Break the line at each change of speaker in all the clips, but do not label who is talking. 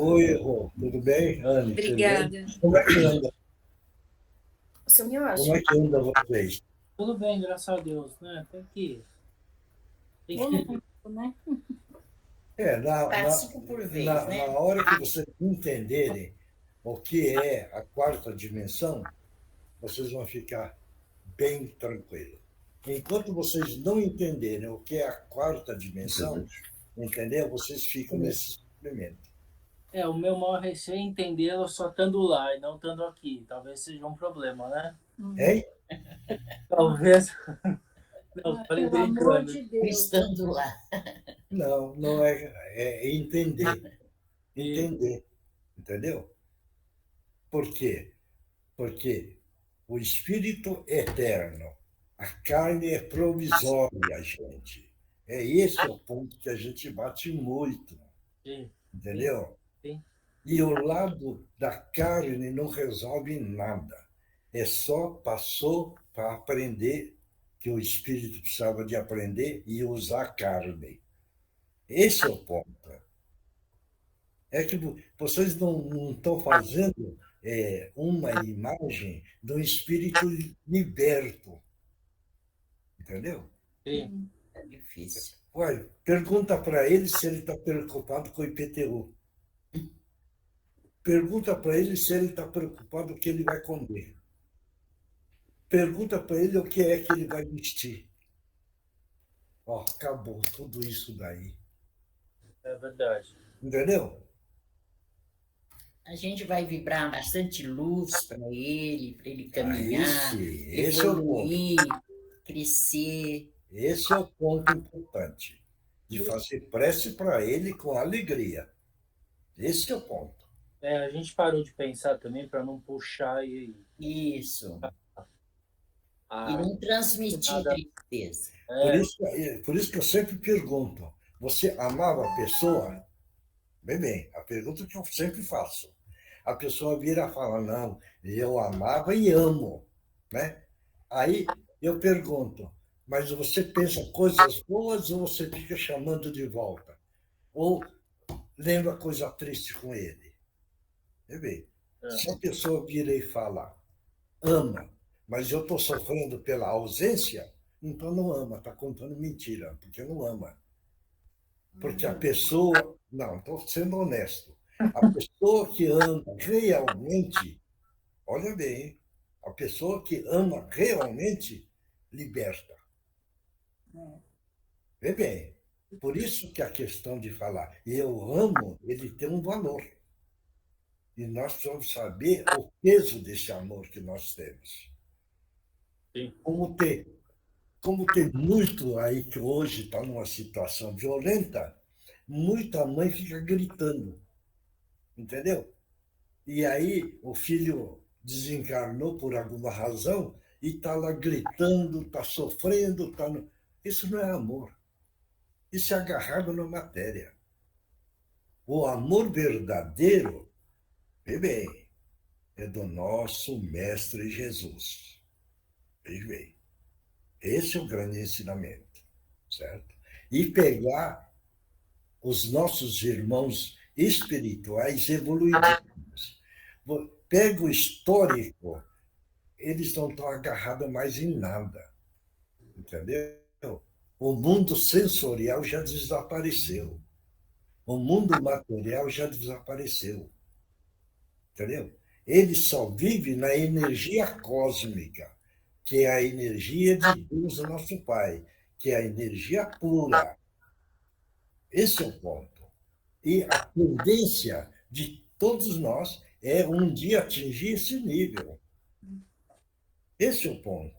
Oi, Rô, tudo bem? Anne, tudo bem?
Obrigada.
Como é que anda?
O seu me
Como
acha?
é que anda vocês?
Tudo bem, graças a Deus, né? Tem
Ô,
que...
louco, né?
É,
Passinho por vez,
na
né?
hora que vocês entenderem o que é a quarta dimensão, vocês vão ficar bem tranquilos. Enquanto vocês não entenderem o que é a quarta dimensão, entendeu? Vocês ficam nesse sofrimento.
O meu maior receio é entendê-lo só estando lá e não estando aqui. Talvez seja um problema, né?
Hein?
Talvez. Não,
Ah,
falei
pelo amor
brincando.
de Deus.
Estando lá.
Não, não é, é entender.
E,
Entender, entendeu? Por quê? Porque o espírito é eterno, a carne é provisória, gente. É esse o ponto que a gente bate muito,
sim, sim,
entendeu?
sim.
E o lado da carne não resolve nada. É só passou para aprender que o espírito precisava de aprender e usar a carne. Esse é o ponto. É que vocês não estão fazendo uma imagem de um espírito liberto, entendeu?
Sim.
É difícil.
Olha, pergunta para ele se ele está preocupado com o IPTU. Pergunta para ele se ele está preocupado com o que ele vai comer. Pergunta para ele o que é que ele vai vestir. Ó, acabou tudo isso daí.
É verdade.
Entendeu?
A gente vai vibrar bastante luz para ele caminhar,
Esse é o ponto.
evoluir, crescer.
Esse é o ponto importante. De fazer prece para ele com alegria. Esse é o ponto.
A gente parou de pensar também para não puxar
Isso. E
a
não transmitir
nada.
tristeza.
Por isso que eu sempre pergunto: você amava a pessoa? Bem, bem, a pergunta que eu sempre faço. A pessoa vira e fala: não, eu amava e amo. Né? Aí eu pergunto: mas você pensa coisas boas ou você fica chamando de volta? Ou lembra coisa triste com ele? Bem, bem, se a pessoa vira e fala: ama, mas eu estou sofrendo pela ausência, então não ama, está contando mentira, porque não ama. Porque a pessoa. Não, estou sendo honesto. A pessoa que ama realmente, olha bem, hein? A pessoa que ama realmente liberta. Vê bem. Por isso que a questão de falar eu amo, ele tem um valor. E nós precisamos saber o peso desse amor que nós temos.
Sim.
Como tem muito aí que hoje está numa situação violenta, muita mãe fica gritando, entendeu? E aí o filho desencarnou por alguma razão e está lá gritando, está sofrendo, tá no... Isso não é amor. Isso é agarrado na matéria. O amor verdadeiro, vê bem, é do nosso Mestre Jesus. Veja bem. Esse é o grande ensinamento, certo? E pegar os nossos irmãos espirituais evoluídos. Pega o histórico, eles não estão agarrados mais em nada, entendeu? O mundo sensorial já desapareceu. O mundo material já desapareceu, entendeu? Ele só vive na energia cósmica, que é a energia de Deus, o nosso Pai, que é a energia pura. Esse é o ponto. E a tendência de todos nós é um dia atingir esse nível. Esse é o ponto.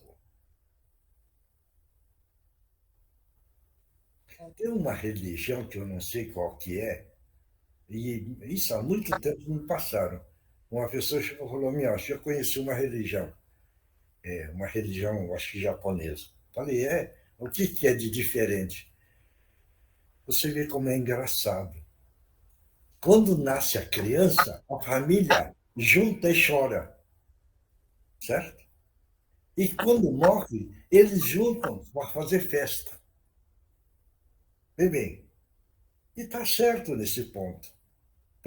Tem uma religião que eu não sei qual que é, e isso há muito tempo me passaram. Uma pessoa chegou e falou: meu, acho que eu conheci uma religião, acho que japonesa. Falei: o que é de diferente? Você vê como é engraçado. Quando nasce a criança, a família junta e chora, certo? E quando morre, eles juntam para fazer festa. Vê bem, e está certo nesse ponto.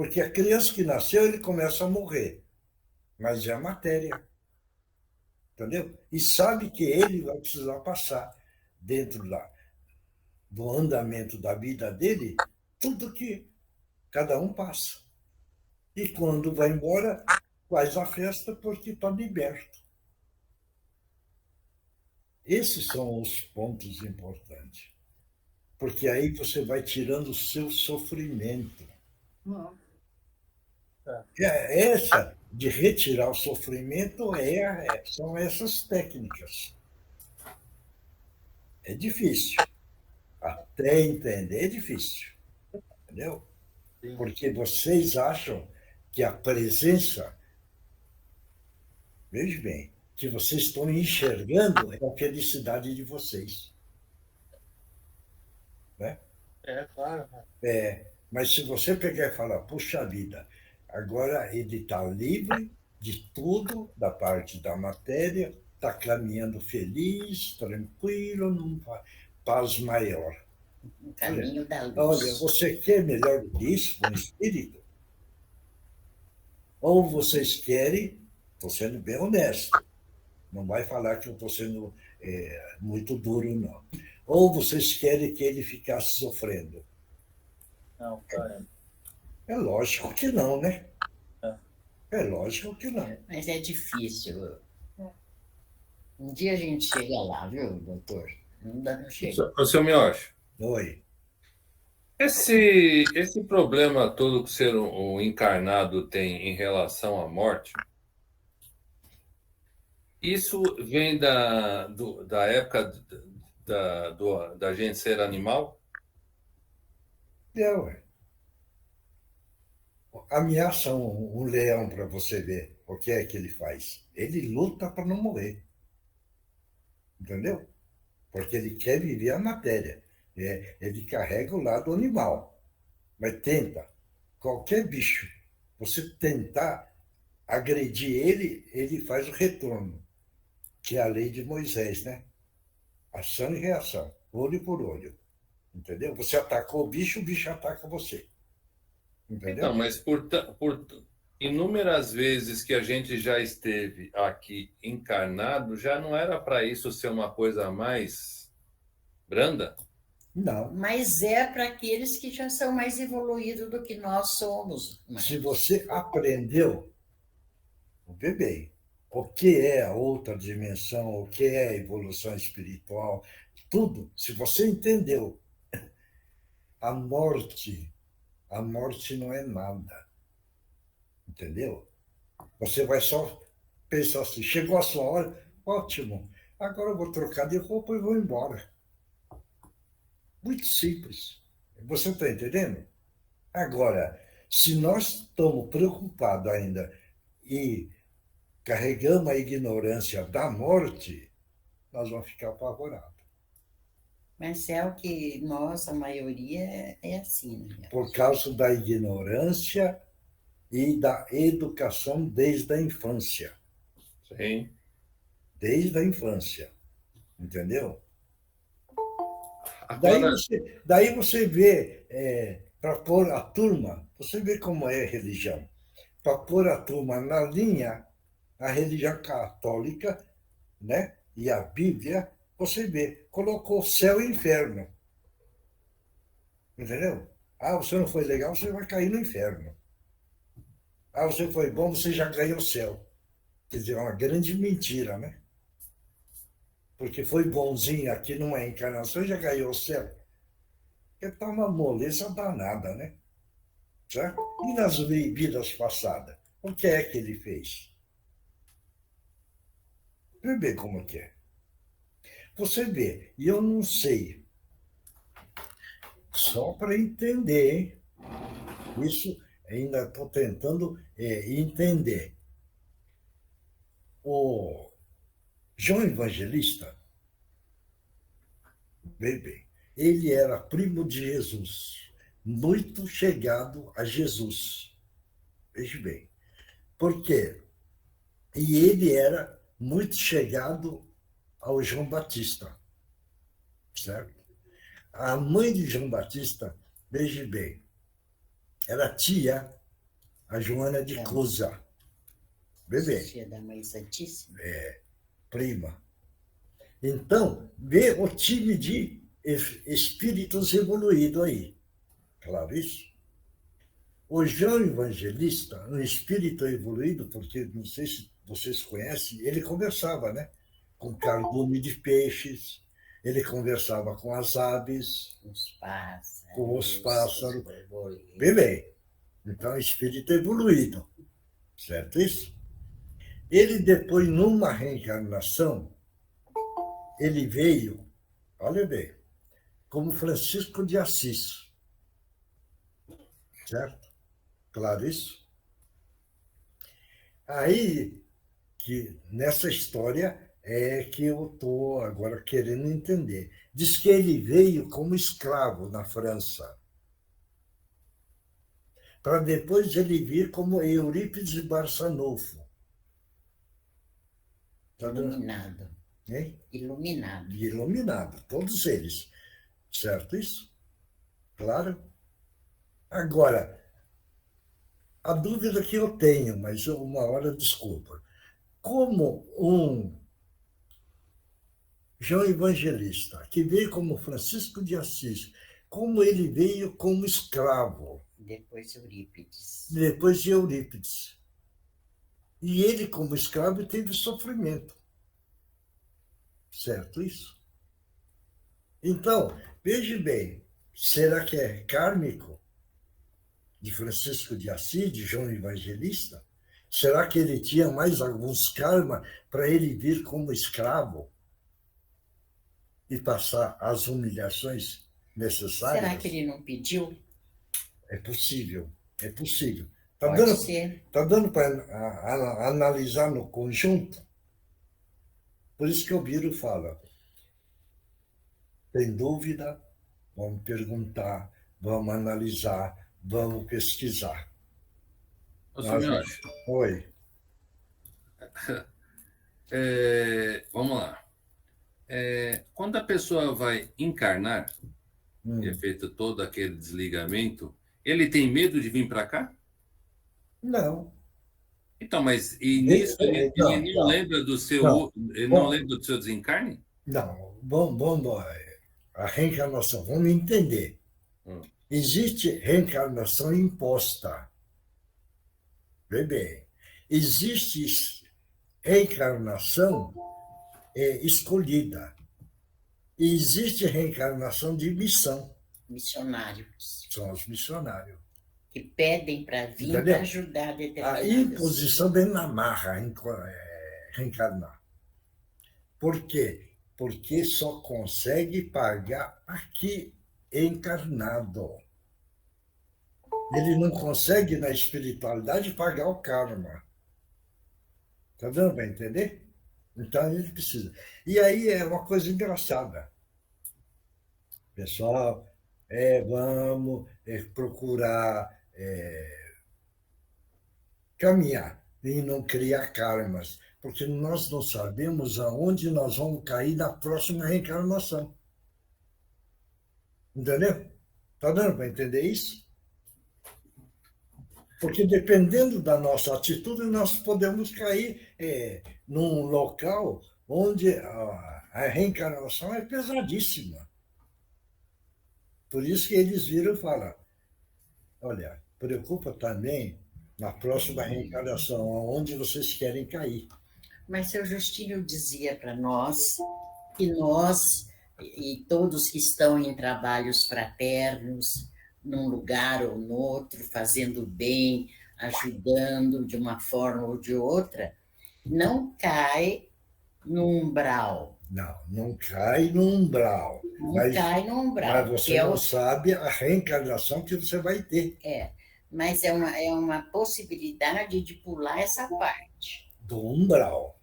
Porque a criança que nasceu, ele começa a morrer, mas é a matéria, entendeu? E sabe que ele vai precisar passar dentro do andamento da vida dele tudo que cada um passa. E quando vai embora, faz a festa porque está liberto. Esses são os pontos importantes. Porque aí você vai tirando o seu sofrimento. Essa de retirar o sofrimento são essas técnicas. É difícil. Até entender é difícil. Entendeu? Porque vocês acham que a presença, veja bem, que vocês estão enxergando é a felicidade de vocês. Né?
Claro.
Mas se você pegar e falar, puxa vida, agora ele está livre de tudo, da parte da matéria, está caminhando feliz, tranquilo, num paz maior.
Um caminho da luz.
Olha, você quer melhor do que isso, um espírito? Ou vocês querem, estou sendo bem honesto, não vai falar que eu estou sendo muito duro, não. Ou vocês querem que ele ficasse sofrendo?
Não, cara.
É lógico que não, né? É lógico que não.
Mas é difícil. Um dia a gente chega lá, viu, doutor? Não chega.
Ô, seu Miocha,
Oi.
esse problema todo que o ser encarnado tem em relação à morte, isso vem da época da gente ser animal?
Ué. Ameaça um leão para você ver o que é que ele faz. Ele luta para não morrer. Entendeu? Porque ele quer viver a matéria. Ele carrega o lado animal. Mas tenta. Qualquer bicho, você tentar agredir ele, ele faz o retorno. Que é a lei de Moisés, né? Ação e reação. Olho por olho. Entendeu? Você atacou o bicho ataca você. Entendeu?
Então, mas por inúmeras vezes que a gente já esteve aqui encarnado, já não era para isso ser uma coisa mais branda?
Não.
Mas é para aqueles que já são mais evoluídos do que nós somos.
Se você aprendeu, vê bem, o que é a outra dimensão, o que é a evolução espiritual, tudo, se você entendeu, a morte não é nada. Entendeu? Você vai só pensar assim, chegou a sua hora, ótimo, agora eu vou trocar de roupa e vou embora. Muito simples. Você está entendendo? Agora, se nós estamos preocupados ainda e carregamos a ignorância da morte, nós vamos ficar apavorados.
Mas é o que nós, a maioria, é assim. Né?
Por causa da ignorância e da educação desde a infância.
Sim.
Desde a infância. Entendeu?
Agora...
Daí você vê, para pôr a turma, você vê como é a religião. Para pôr a turma na linha, a religião católica, né? E a Bíblia, você vê, colocou céu e inferno. Entendeu? Ah, você não foi legal, você vai cair no inferno. Ah, você foi bom, você já ganhou o céu. Quer dizer, é uma grande mentira, né? Porque foi bonzinho aqui numa encarnação e já ganhou o céu. Porque está uma moleza danada, né? Certo? E nas vidas passadas? O que é que ele fez? Vê bem como que é. Você vê, e eu não sei, só para entender, hein? Isso ainda estou tentando entender. O João Evangelista, bem, ele era primo de Jesus, muito chegado a Jesus. Veja bem. Por quê? E ele era muito chegado ao João Batista. Certo? A mãe de João Batista, veja bem, era tia a Joana de Cusa. Bebê.
Tia da Mãe Santíssima.
Prima. Então, vê o time de espíritos evoluídos aí. Claro isso? O João Evangelista, um espírito evoluído, porque não sei se vocês conhecem, ele conversava, né? Com cardume de peixes, ele conversava com as aves, com os pássaros. Bem, bem. Então, espírito evoluído. Certo isso? Ele depois, numa reencarnação, ele veio, olha bem, como Francisco de Assis. Certo? Claro isso? Aí, que nessa história é que eu estou agora querendo entender. Diz que ele veio como escravo na França, para depois ele vir como Eurípides Barçanufo.
Iluminado.
Hein?
Iluminado.
Iluminado, todos eles. Certo isso? Claro? Agora, a dúvida que eu tenho, mas uma hora, desculpa. Como um João Evangelista, que veio como Francisco de Assis, como ele veio como escravo.
Depois Eurípides.
Depois de Eurípides. E ele, como escravo, teve sofrimento. Certo isso? Então, veja bem, será que é kármico de Francisco de Assis, de João Evangelista? Será que ele tinha mais alguns karma para ele vir como escravo e passar as humilhações necessárias?
Será que ele não pediu?
É possível, é possível.
Pode ser.
Está dando para analisar no conjunto? Por isso que o Biro fala, tem dúvida? Vamos perguntar, vamos analisar, vamos pesquisar.
Ô, senhor,
Oi.
Vamos lá. Quando a pessoa vai encarnar, e é feito todo aquele desligamento, ele tem medo de vir para cá?
Não.
Então, mas e nisso ele não lembra do seu, ele não lembra do seu desencarne?
Não. Vamos, a reencarnação, vamos entender. Existe reencarnação imposta. Bem, existe reencarnação escolhida. E existe reencarnação de missão.
Missionários.
São os missionários.
Que pedem para vir para ajudar determinadas...
A imposição vem na marra reencarnar. Por quê? Porque só consegue pagar aqui encarnado. Ele não consegue, na espiritualidade, pagar o karma. Está dando para entender? Então, ele precisa. E aí é uma coisa engraçada. Pessoal, vamos procurar caminhar e não criar karmas, porque nós não sabemos aonde nós vamos cair na próxima reencarnação. Entendeu? Está dando para entender isso? Porque dependendo da nossa atitude, nós podemos cair num local onde a reencarnação é pesadíssima. Por isso que eles viram e falam, olha, preocupa também na próxima reencarnação, aonde vocês querem cair.
Mas seu Justílio dizia para nós que nós e todos que estão em trabalhos fraternos, num lugar ou no outro, fazendo bem, ajudando de uma forma ou de outra, não cai no umbral.
Não cai no umbral.
Cai no umbral.
Mas você não sabe a reencarnação que você vai ter.
Mas é uma possibilidade de pular essa parte.
Do umbral.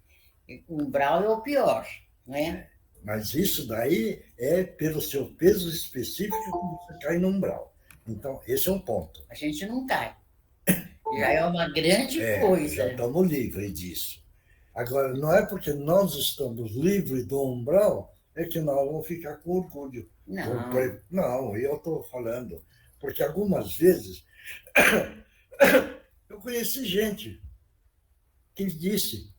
O umbral é o pior, não é?
Mas isso daí é pelo seu peso específico que você cai no umbral. Então, esse é um ponto.
A gente não cai. Já é uma grande coisa.
Já estamos livres disso. Agora, não é porque nós estamos livres do umbral é que nós vamos ficar com orgulho. Não, eu estou falando. Porque algumas vezes eu conheci gente que disse,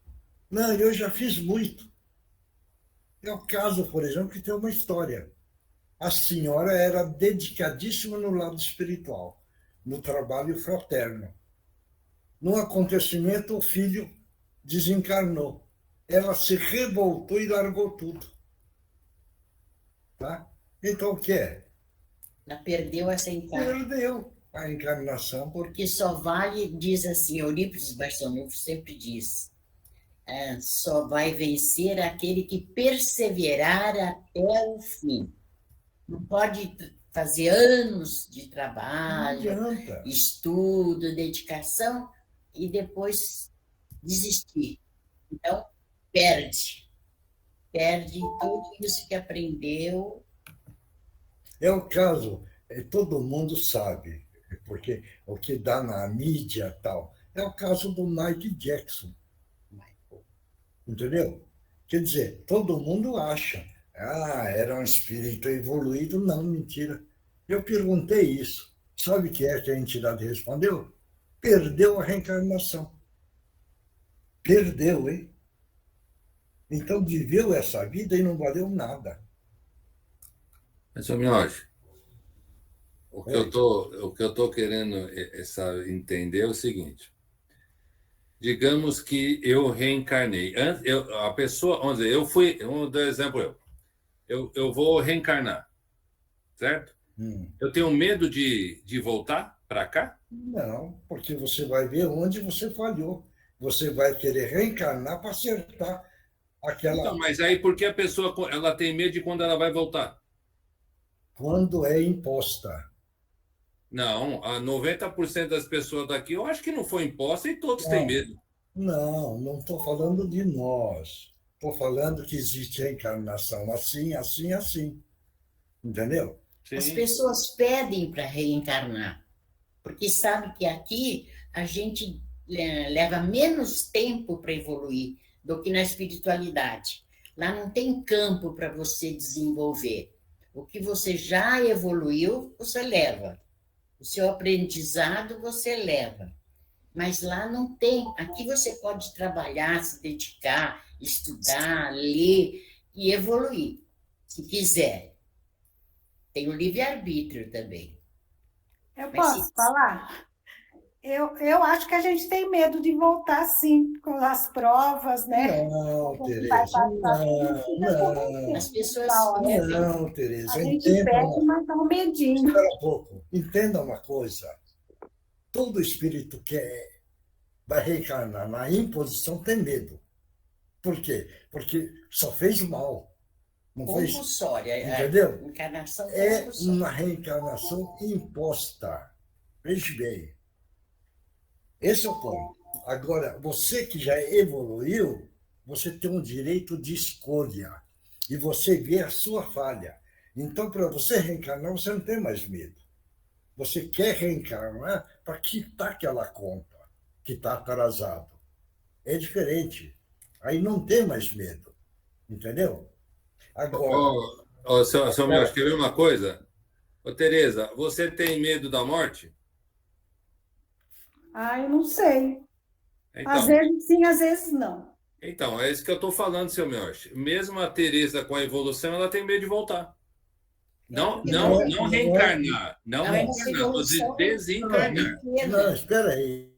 não, eu já fiz muito. É o caso, por exemplo, que tem uma história. A senhora era dedicadíssima no lado espiritual, no trabalho fraterno. Num acontecimento, o filho desencarnou. Ela se revoltou e largou tudo. Tá? Então, o que é?
Ela perdeu essa encarnação.
Perdeu a encarnação.
Porque só vale, diz assim, Eurípides Barçanufo sempre diz, só vai vencer aquele que perseverar até o fim. Não pode fazer anos de
Não
trabalho,
adianta.
estudo, dedicação, e depois desistir. Então, perde tudo isso que aprendeu.
É o caso, todo mundo sabe, porque o que dá na mídia e tal, é o caso do Mike Jackson. Entendeu? Quer dizer, todo mundo acha, era um espírito evoluído. Não, mentira. Eu perguntei isso. Sabe o que é que a entidade respondeu? Perdeu a reencarnação. Perdeu, hein? Então viveu essa vida e não valeu nada.
Mas, seu Miotti, o que eu tô querendo entender é o seguinte. Digamos que eu reencarnei. A pessoa, vamos dizer, vamos dar exemplo eu vou reencarnar, certo? Eu tenho medo de voltar para cá?
Não, porque você vai ver onde você falhou. Você vai querer reencarnar para acertar aquela.
Então, mas aí por que a pessoa ela tem medo de quando ela vai voltar?
Quando é imposta.
Não, a 90% das pessoas daqui eu acho que não foi imposta e todos têm medo.
Não estou falando de nós. Estou falando que existe reencarnação assim, assim, assim. Entendeu?
Sim.
As pessoas pedem para reencarnar, porque sabe que aqui a gente leva menos tempo para evoluir do que na espiritualidade. Lá não tem campo para você desenvolver. O que você já evoluiu, você leva. O seu aprendizado, você leva. Mas lá não tem. Aqui você pode trabalhar, se dedicar, estudar, ler e evoluir, se quiser. Tem o livre-arbítrio também.
Eu posso falar? Eu acho que a gente tem medo de voltar, sim, com as provas, né?
Não, Tereza, não.
As pessoas
Não, Tereza,
a gente pede, mas dá um medinho.
Espera um pouco. Entenda uma coisa. Todo espírito que vai reencarnar na imposição tem medo. Por quê? Porque só fez mal. Não fez?
compulsória.
Entendeu?
A encarnação
É
compulsória.
uma reencarnação imposta. Veja bem. Esse é o ponto. Agora, você que já evoluiu, você tem um direito de escolha. E você vê a sua falha. Então, para você reencarnar, você não tem mais medo. Você quer reencarnar para quitar aquela conta que está atrasado. É diferente. Aí não tem mais medo. Entendeu? Agora.
Seu Miotti, quer ver uma coisa? Ô, Tereza, você tem medo da morte?
Eu não sei.
Então,
Às vezes sim, às vezes não.
então, é isso que eu estou falando, seu Miotti. Mesmo a Tereza com a evolução, ela tem medo de voltar. Não reencarnar. Não reencarnar, desencarnar.
Não, espera aí.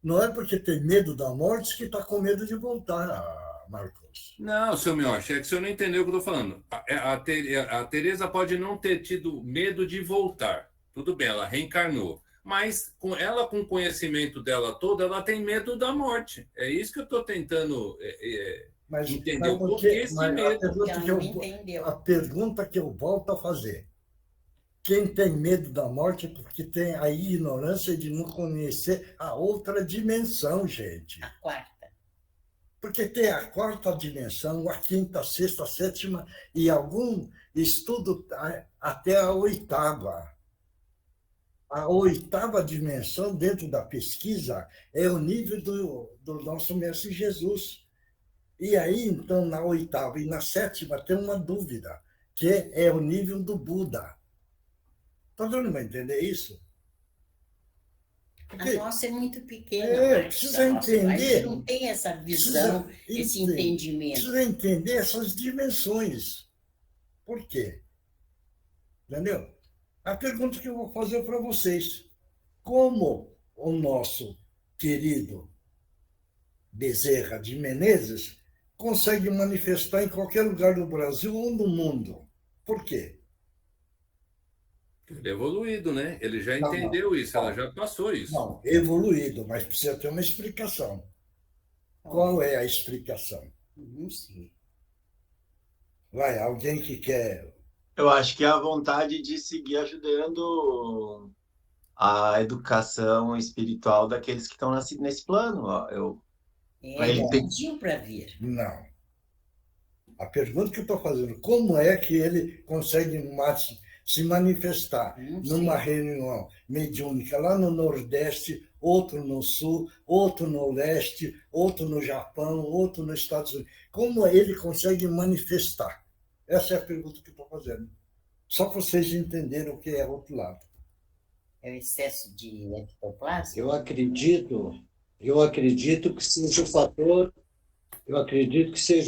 Não é porque tem medo da morte que está com medo de voltar, Marcos.
Não, seu Miotti, é que o senhor não entendeu o que eu estou falando. A Tereza pode não ter tido medo de voltar. Tudo bem, ela reencarnou. Mas com o conhecimento dela todo, ela tem medo da morte. É isso que eu estou tentando entender. O porquê esse medo.
A pergunta que eu volto a fazer. Quem tem medo da morte é porque tem a ignorância de não conhecer a outra dimensão, gente.
A quarta.
Porque tem a quarta dimensão, a quinta, a sexta, a sétima e algum estudo até a oitava. A oitava dimensão dentro da pesquisa é o nível do nosso Mestre Jesus. E aí, então, na oitava e na sétima tem uma dúvida, que é o nível do Buda. Está dando para entender isso?
A nossa é muito pequena.
Precisa entender.
A gente não tem essa visão, esse entendimento.
Precisa entender essas dimensões. Por quê? Entendeu? A pergunta que eu vou fazer para vocês: como o nosso querido Bezerra de Menezes consegue manifestar em qualquer lugar do Brasil ou do mundo? Por quê?
Ele é evoluído, né? Ele já entendeu isso, ela já passou isso.
Não, evoluído, mas precisa ter uma explicação. Qual é a explicação?
Não sei.
Vai, alguém que quer.
Eu acho que é a vontade de seguir ajudando a educação espiritual daqueles que estão nesse plano. Ó.
Ele pediu para vir.
Não. A pergunta que eu estou fazendo: como é que ele consegue se manifestar numa reunião mediúnica lá no Nordeste, outro no Sul, outro no Leste, outro no Japão, outro nos Estados Unidos? Como ele consegue manifestar? Essa é a pergunta que eu estou fazendo. Só para vocês entenderem o que é o outro lado.
É o excesso de ectoplasma?
Eu acredito que seja o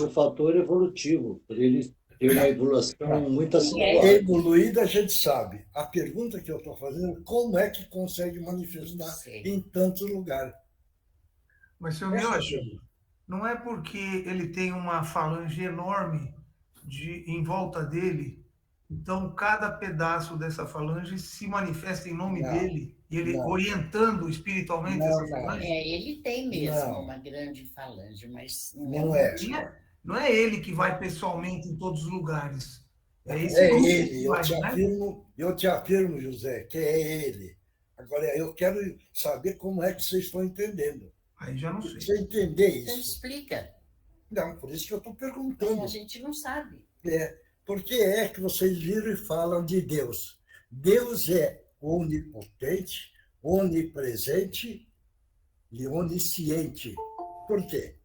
fator, evolutivo, por ele ter uma evolução muito acentuada.
Evoluído a gente sabe. A pergunta que eu estou fazendo: como é que consegue manifestar em tantos lugares?
Mas, seu Miojo, não é porque ele tem uma falange enorme em volta dele, então cada pedaço dessa falange se manifesta em nome dele, e ele orientando espiritualmente essa falange?
Ele tem mesmo uma grande falange, mas
não é.
Não é ele que vai pessoalmente em todos os lugares. É
ele. Eu te afirmo, José, que é ele. Agora, eu quero saber como é que vocês estão entendendo.
Aí já não sei.
Você entender isso?
Então explica.
Não, por isso que eu estou perguntando.
A gente não sabe.
Por que é que vocês viram e falam de Deus? Deus é onipotente, onipresente e onisciente. Por quê?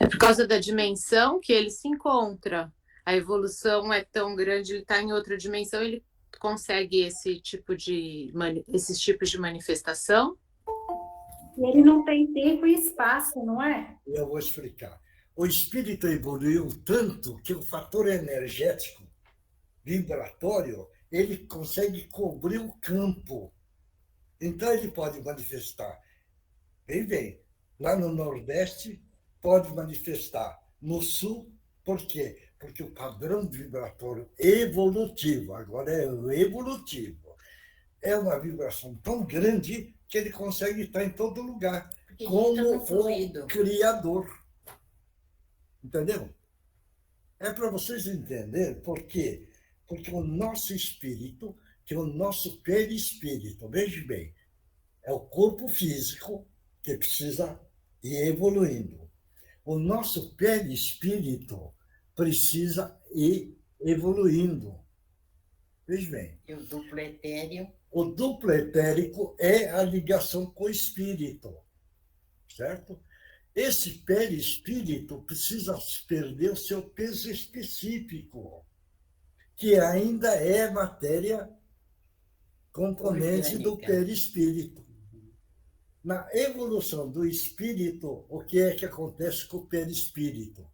É por causa da dimensão que ele se encontra. A evolução é tão grande, ele está em outra dimensão, ele consegue esses tipos de manifestação.
E ele não tem tempo e espaço, não é?
Eu vou explicar. O espírito evoluiu tanto que o fator energético vibratório, ele consegue cobrir o campo. Então, ele pode manifestar. Bem, lá no Nordeste, pode manifestar. No Sul, por quê? Porque o padrão vibratório evolutivo, agora é o evolutivo, é uma vibração tão grande que ele consegue estar em todo lugar, como o Criador. Entendeu? É para vocês entenderem por quê? Porque o nosso espírito, que é o nosso perispírito, veja bem, é o corpo físico que precisa ir evoluindo. O nosso perispírito precisa ir evoluindo. Veja bem.
E o duplo etéreo?
O duplo etérico é a ligação com o espírito, certo? Esse perispírito precisa perder o seu peso específico, que ainda é matéria componente do perispírito. Na evolução do espírito, o que é que acontece com o perispírito?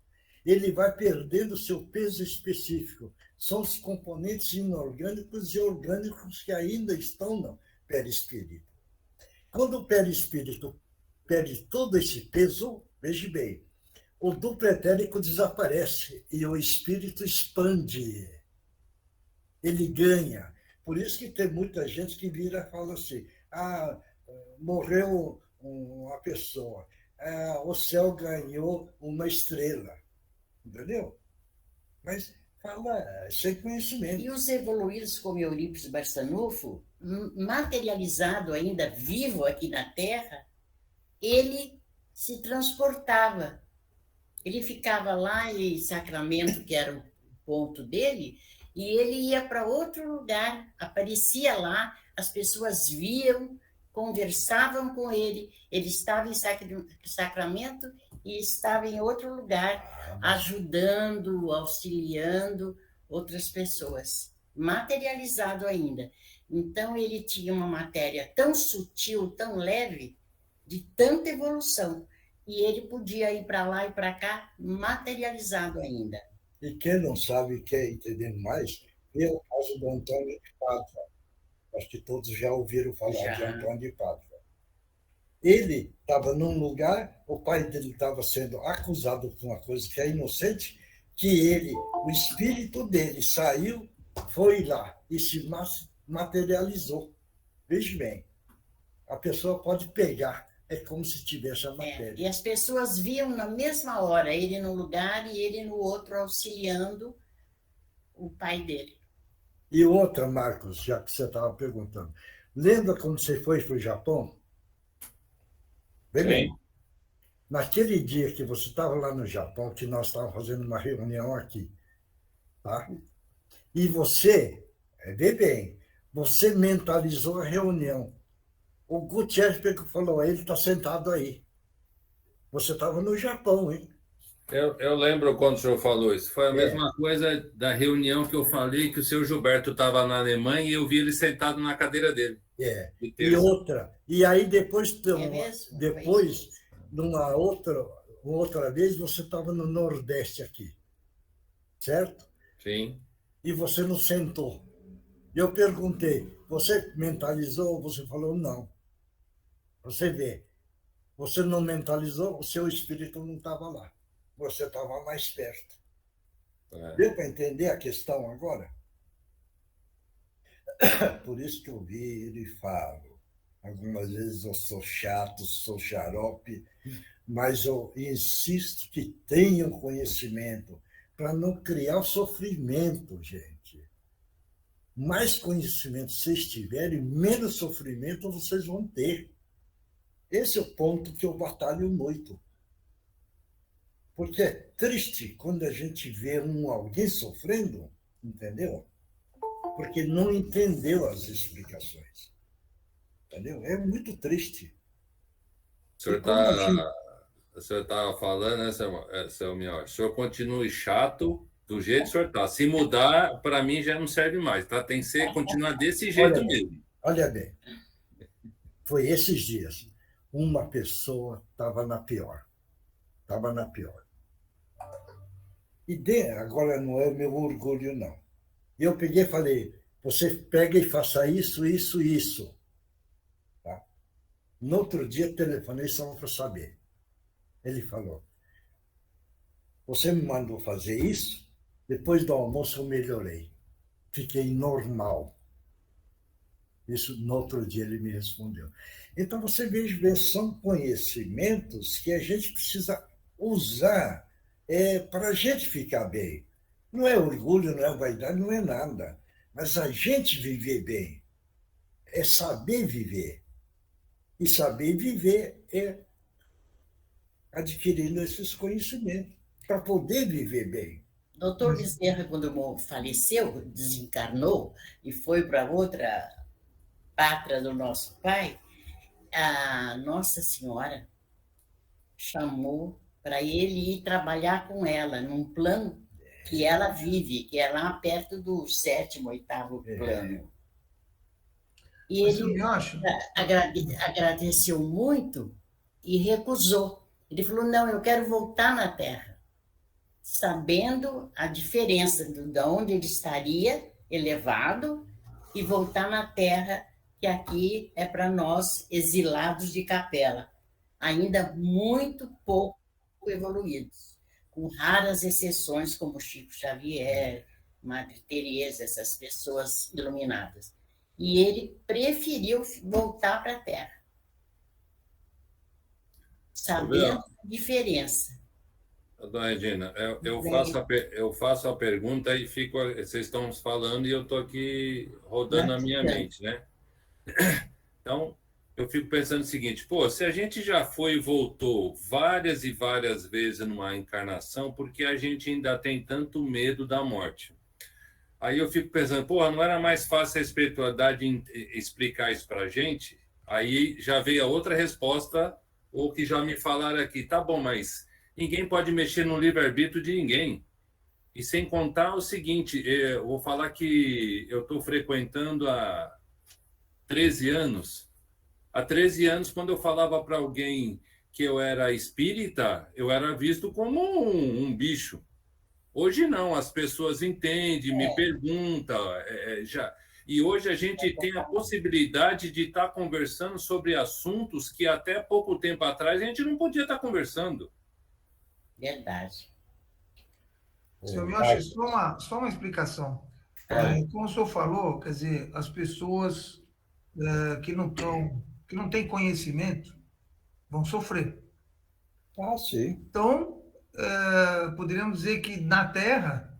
Ele vai perdendo o seu peso específico. São os componentes inorgânicos e orgânicos que ainda estão no perispírito. Quando o perispírito perde todo esse peso, veja bem, o duplo etérico desaparece e o espírito expande. Ele ganha. Por isso que tem muita gente que vira e fala assim: morreu uma pessoa, o céu ganhou uma estrela. Entendeu? Mas fala sem conhecimento.
E os evoluídos como Eurípides Barçanufo, materializado ainda vivo aqui na Terra, ele se transportava. Ele ficava lá em Sacramento, que era o ponto dele, e ele ia para outro lugar, aparecia lá, as pessoas viam, conversavam com ele, ele estava em Sacramento e estava em outro lugar, ajudando, auxiliando outras pessoas, materializado ainda. Então, ele tinha uma matéria tão sutil, tão leve, de tanta evolução. E ele podia ir para lá e para cá, materializado ainda.
E quem não sabe, quer entender mais, é o caso do Antônio de Pádua. Acho que todos já ouviram falar de Antônio de Pádua. Ele estava num lugar, o pai dele estava sendo acusado por uma coisa que é inocente, que ele, o espírito dele saiu, foi lá e se materializou. Veja bem, a pessoa pode pegar, é como se tivesse a matéria.
E as pessoas viam na mesma hora, ele num lugar e ele no outro, auxiliando o pai dele.
E outra, Marcos, já que você estava perguntando, lembra como você foi para o Japão? Bem, naquele dia que você estava lá no Japão, que nós estávamos fazendo uma reunião aqui, tá? E você, vê bem, você mentalizou a reunião. O Gutierrez falou, ele está sentado aí. Você estava no Japão, hein?
Eu lembro quando o senhor falou isso. Foi a mesma coisa da reunião que eu falei, que o senhor Gilberto estava na Alemanha e eu vi ele sentado na cadeira dele.
E outra. E aí depois, numa outra vez, você estava no Nordeste aqui. Certo?
Sim.
E você não sentou. Eu perguntei, você mentalizou? Você falou, não. Você vê, você não mentalizou, o seu espírito não estava lá. Você estava mais perto. Deu para entender a questão agora? Por isso que eu viro e falo. Algumas vezes eu sou chato, sou xarope, mas eu insisto que tenham conhecimento para não criar sofrimento, gente. Mais conhecimento vocês tiverem, menos sofrimento vocês vão ter. Esse é o ponto que eu batalho muito. Porque é triste quando a gente vê alguém sofrendo, entendeu? Porque não entendeu as explicações. Entendeu? É muito triste.
O senhor estava falando, né, seu Mior? O senhor continue chato do jeito que o senhor está. Se mudar, para mim já não serve mais. Tá? Tem que continuar desse jeito mesmo.
Olha bem. Foi esses dias. Uma pessoa estava na pior. Estava na pior. E agora não é o meu orgulho, não. E eu peguei e falei, você pega e faça isso, isso, isso. Tá? No outro dia, telefonei só para saber. Ele falou, você me mandou fazer isso? Depois do almoço eu melhorei. Fiquei normal. Isso, no outro dia, ele me respondeu. Então, você veja, são conhecimentos que a gente precisa usar para a gente ficar bem. Não é orgulho, não é vaidade, não é nada. Mas a gente viver bem é saber viver. E saber viver é adquirindo esses conhecimentos para poder viver bem.
Doutor Bezerra, quando faleceu, desencarnou e foi para outra pátria do nosso pai, a Nossa Senhora chamou para ele ir trabalhar com ela num plano que ela vive, que é lá perto do 7º, 8º plano. E ele agradeceu muito e recusou. Ele falou, não, eu quero voltar na Terra, sabendo a diferença de onde ele estaria elevado e voltar na Terra, que aqui é para nós exilados de capela, ainda muito pouco evoluídos, com raras exceções como Chico Xavier, Madre Teresa, essas pessoas iluminadas. E ele preferiu voltar para a Terra, sabendo a diferença.
Dona Edina, eu faço a pergunta e vocês estão falando e eu estou aqui rodando a minha mente, né? Então, eu fico pensando o seguinte, se a gente já foi e voltou várias e várias vezes numa encarnação, por que a gente ainda tem tanto medo da morte? Aí eu fico pensando, não era mais fácil a espiritualidade explicar isso para a gente? Aí já veio a outra resposta, ou que já me falaram aqui, tá bom, mas ninguém pode mexer no livre-arbítrio de ninguém. E sem contar o seguinte, eu vou falar que eu estou frequentando 13 anos. Há 13 anos, quando eu falava para alguém que eu era espírita, eu era visto como um bicho. Hoje não, as pessoas entendem, me perguntam. E hoje a gente tem a possibilidade de estar conversando sobre assuntos que até pouco tempo atrás a gente não podia estar conversando.
Verdade.
Senhor Mioshi, só uma explicação. Como o senhor falou, quer dizer, as pessoas que não têm conhecimento vão sofrer.
Sim.
Então, poderíamos dizer que na Terra,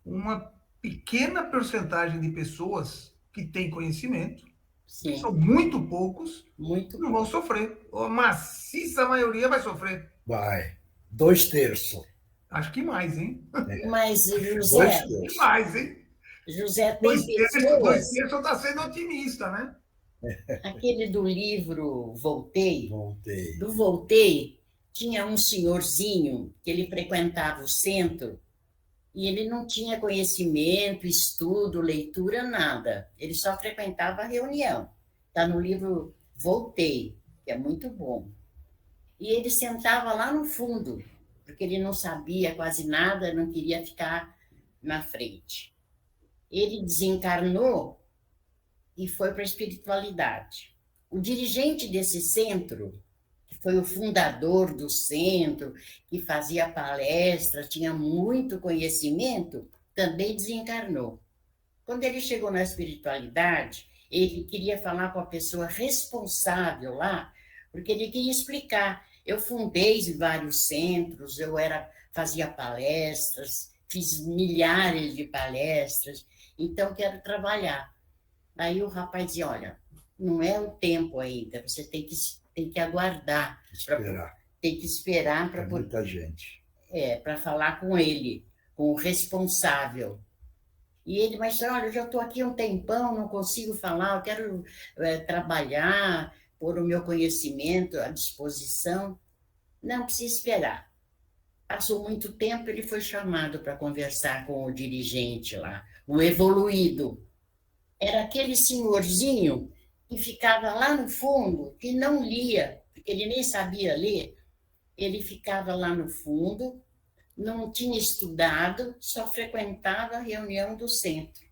uma pequena porcentagem de pessoas que têm conhecimento,
Sim.
são muito poucos,
Muito
não vão sofrer. A maciça maioria vai sofrer.
Vai. 2/3.
Acho que mais, hein?
Mas, José,
Mais, hein?
José, tem pessoas...
2/3 está sendo otimista, né?
Aquele do livro Voltei.
Voltei.
Do Voltei, tinha um senhorzinho que ele frequentava o centro e ele não tinha conhecimento, estudo, leitura, nada. Ele só frequentava a reunião. Está no livro Voltei, que é muito bom. E ele sentava lá no fundo, porque ele não sabia quase nada, não queria ficar na frente. Ele desencarnou e foi para a espiritualidade. O dirigente desse centro, que foi o fundador do centro, que fazia palestra, tinha muito conhecimento, também desencarnou. Quando ele chegou na espiritualidade, ele queria falar com a pessoa responsável lá, porque ele queria explicar. Eu fundei vários centros, fazia palestras, fiz milhares de palestras, então quero trabalhar. Aí o rapaz dizia, olha, não é o tempo ainda, você tem que aguardar. Tem que esperar para
muita gente.
Para falar com ele, com o responsável. E ele, mas olha, eu já estou aqui um tempão, não consigo falar, eu quero trabalhar, pôr o meu conhecimento à disposição. Não precisa esperar. Passou muito tempo, ele foi chamado para conversar com o dirigente lá, o evoluído. Era aquele senhorzinho que ficava lá no fundo, que não lia, porque ele nem sabia ler. Ele ficava lá no fundo, não tinha estudado, só frequentava a reunião do centro.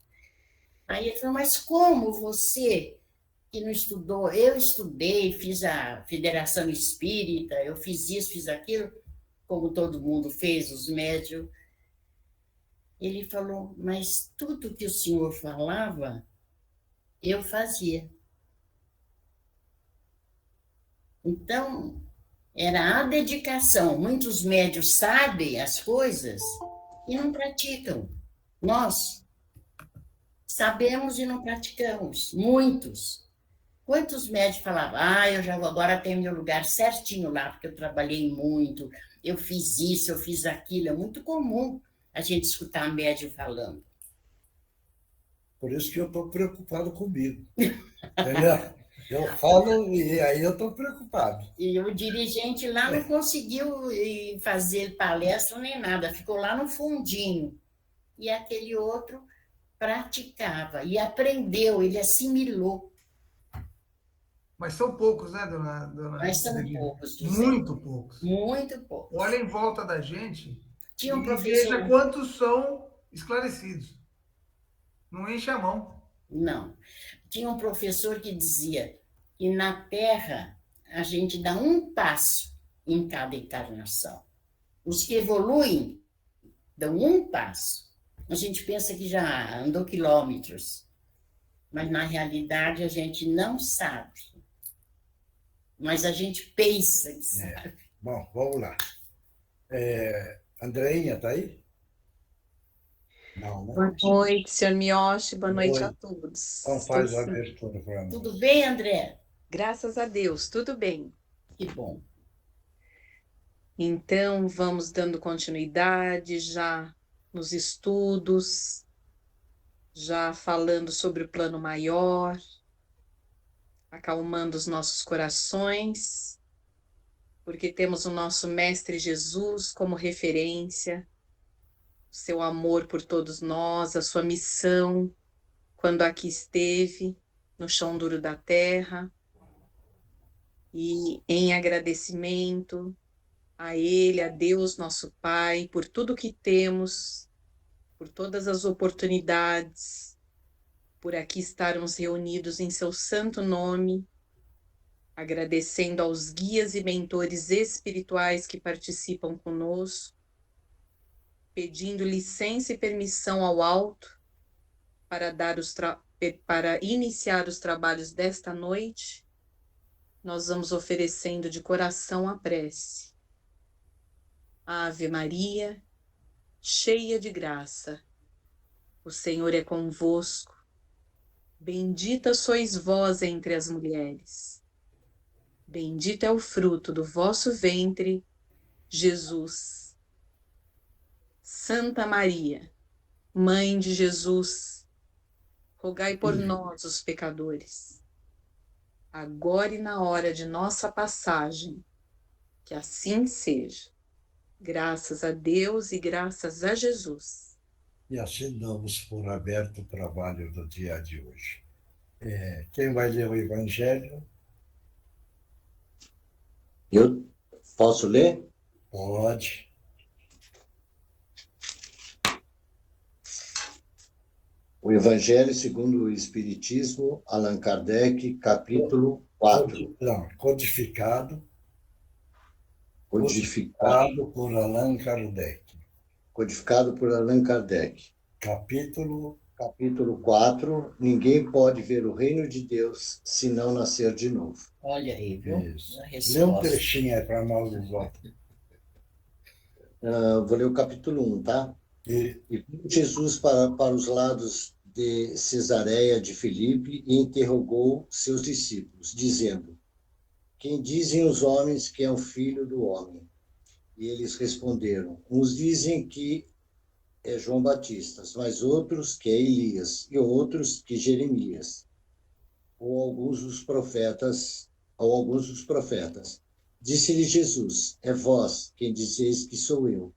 Aí ele falou, mas como você que não estudou? Eu estudei, fiz a Federação Espírita, eu fiz isso, fiz aquilo, como todo mundo fez, os médios. Ele falou, mas tudo que o senhor falava, eu fazia. Então, era a dedicação. Muitos médios sabem as coisas e não praticam. Nós sabemos e não praticamos. Muitos. Quantos médios falavam, eu já agora tenho meu lugar certinho lá, porque eu trabalhei muito, eu fiz isso, eu fiz aquilo. É muito comum a gente escutar médio falando.
Por isso que eu estou preocupado comigo. Entendeu? Eu falo e aí eu estou preocupado.
E o dirigente lá não conseguiu fazer palestra nem nada, ficou lá no fundinho. E aquele outro praticava e aprendeu, ele assimilou.
Mas são poucos, né, dona
Mas são poucos.
José. Muito poucos.
Muito poucos.
Olha em volta da gente
Tinha um
e
professor...
veja quantos são esclarecidos. Não enche a mão.
Não. Tinha um professor que dizia que na Terra a gente dá um passo em cada encarnação. Os que evoluem dão um passo. A gente pensa que já andou quilômetros, mas na realidade a gente não sabe. Mas a gente pensa que sabe.
Bom, vamos lá. Andreinha, está aí? Não, né?
Boa noite, senhor Mioshi, boa noite a todos.
Então faz a abertura para nós.
Tudo bem, André?
Graças a Deus, tudo bem.
Que bom.
Então, vamos dando continuidade já nos estudos, já falando sobre o plano maior, acalmando os nossos corações, porque temos o nosso Mestre Jesus como referência, seu amor por todos nós, a sua missão quando aqui esteve, no chão duro da terra, e em agradecimento a Ele, a Deus, nosso Pai, por tudo que temos, por todas as oportunidades, por aqui estarmos reunidos em seu santo nome, agradecendo aos guias e mentores espirituais que participam conosco, pedindo licença e permissão ao alto para para iniciar os trabalhos desta noite. Nós vamos oferecendo de coração a prece. Ave Maria, cheia de graça, o Senhor é convosco. Bendita sois vós entre as mulheres. Bendito é o fruto do vosso ventre, Jesus. Santa Maria, Mãe de Jesus, rogai por nós, os pecadores, agora e na hora de nossa passagem, que assim seja. Graças a Deus e graças a Jesus.
E assim damos por aberto o trabalho do dia de hoje. Quem vai ler o Evangelho?
Eu posso ler?
Pode.
O Evangelho segundo o Espiritismo, Allan Kardec, capítulo 4.
Codificado.
Codificado
por Allan Kardec.
Codificado por Allan Kardec.
Capítulo
4. Ninguém pode ver o reino de Deus se não nascer de novo.
Olha aí, viu?
Isso. Lê um trechinho aí para nós, os outros.
Vou ler o capítulo 1, tá? E Jesus para os lados de Cesareia de Filipe e interrogou seus discípulos, dizendo: quem dizem os homens que é o Filho do Homem? E eles responderam: uns dizem que é João Batista, mas outros que é Elias, e outros que Jeremias, ou alguns dos profetas. Disse-lhe Jesus: é vós quem dizeis que sou eu.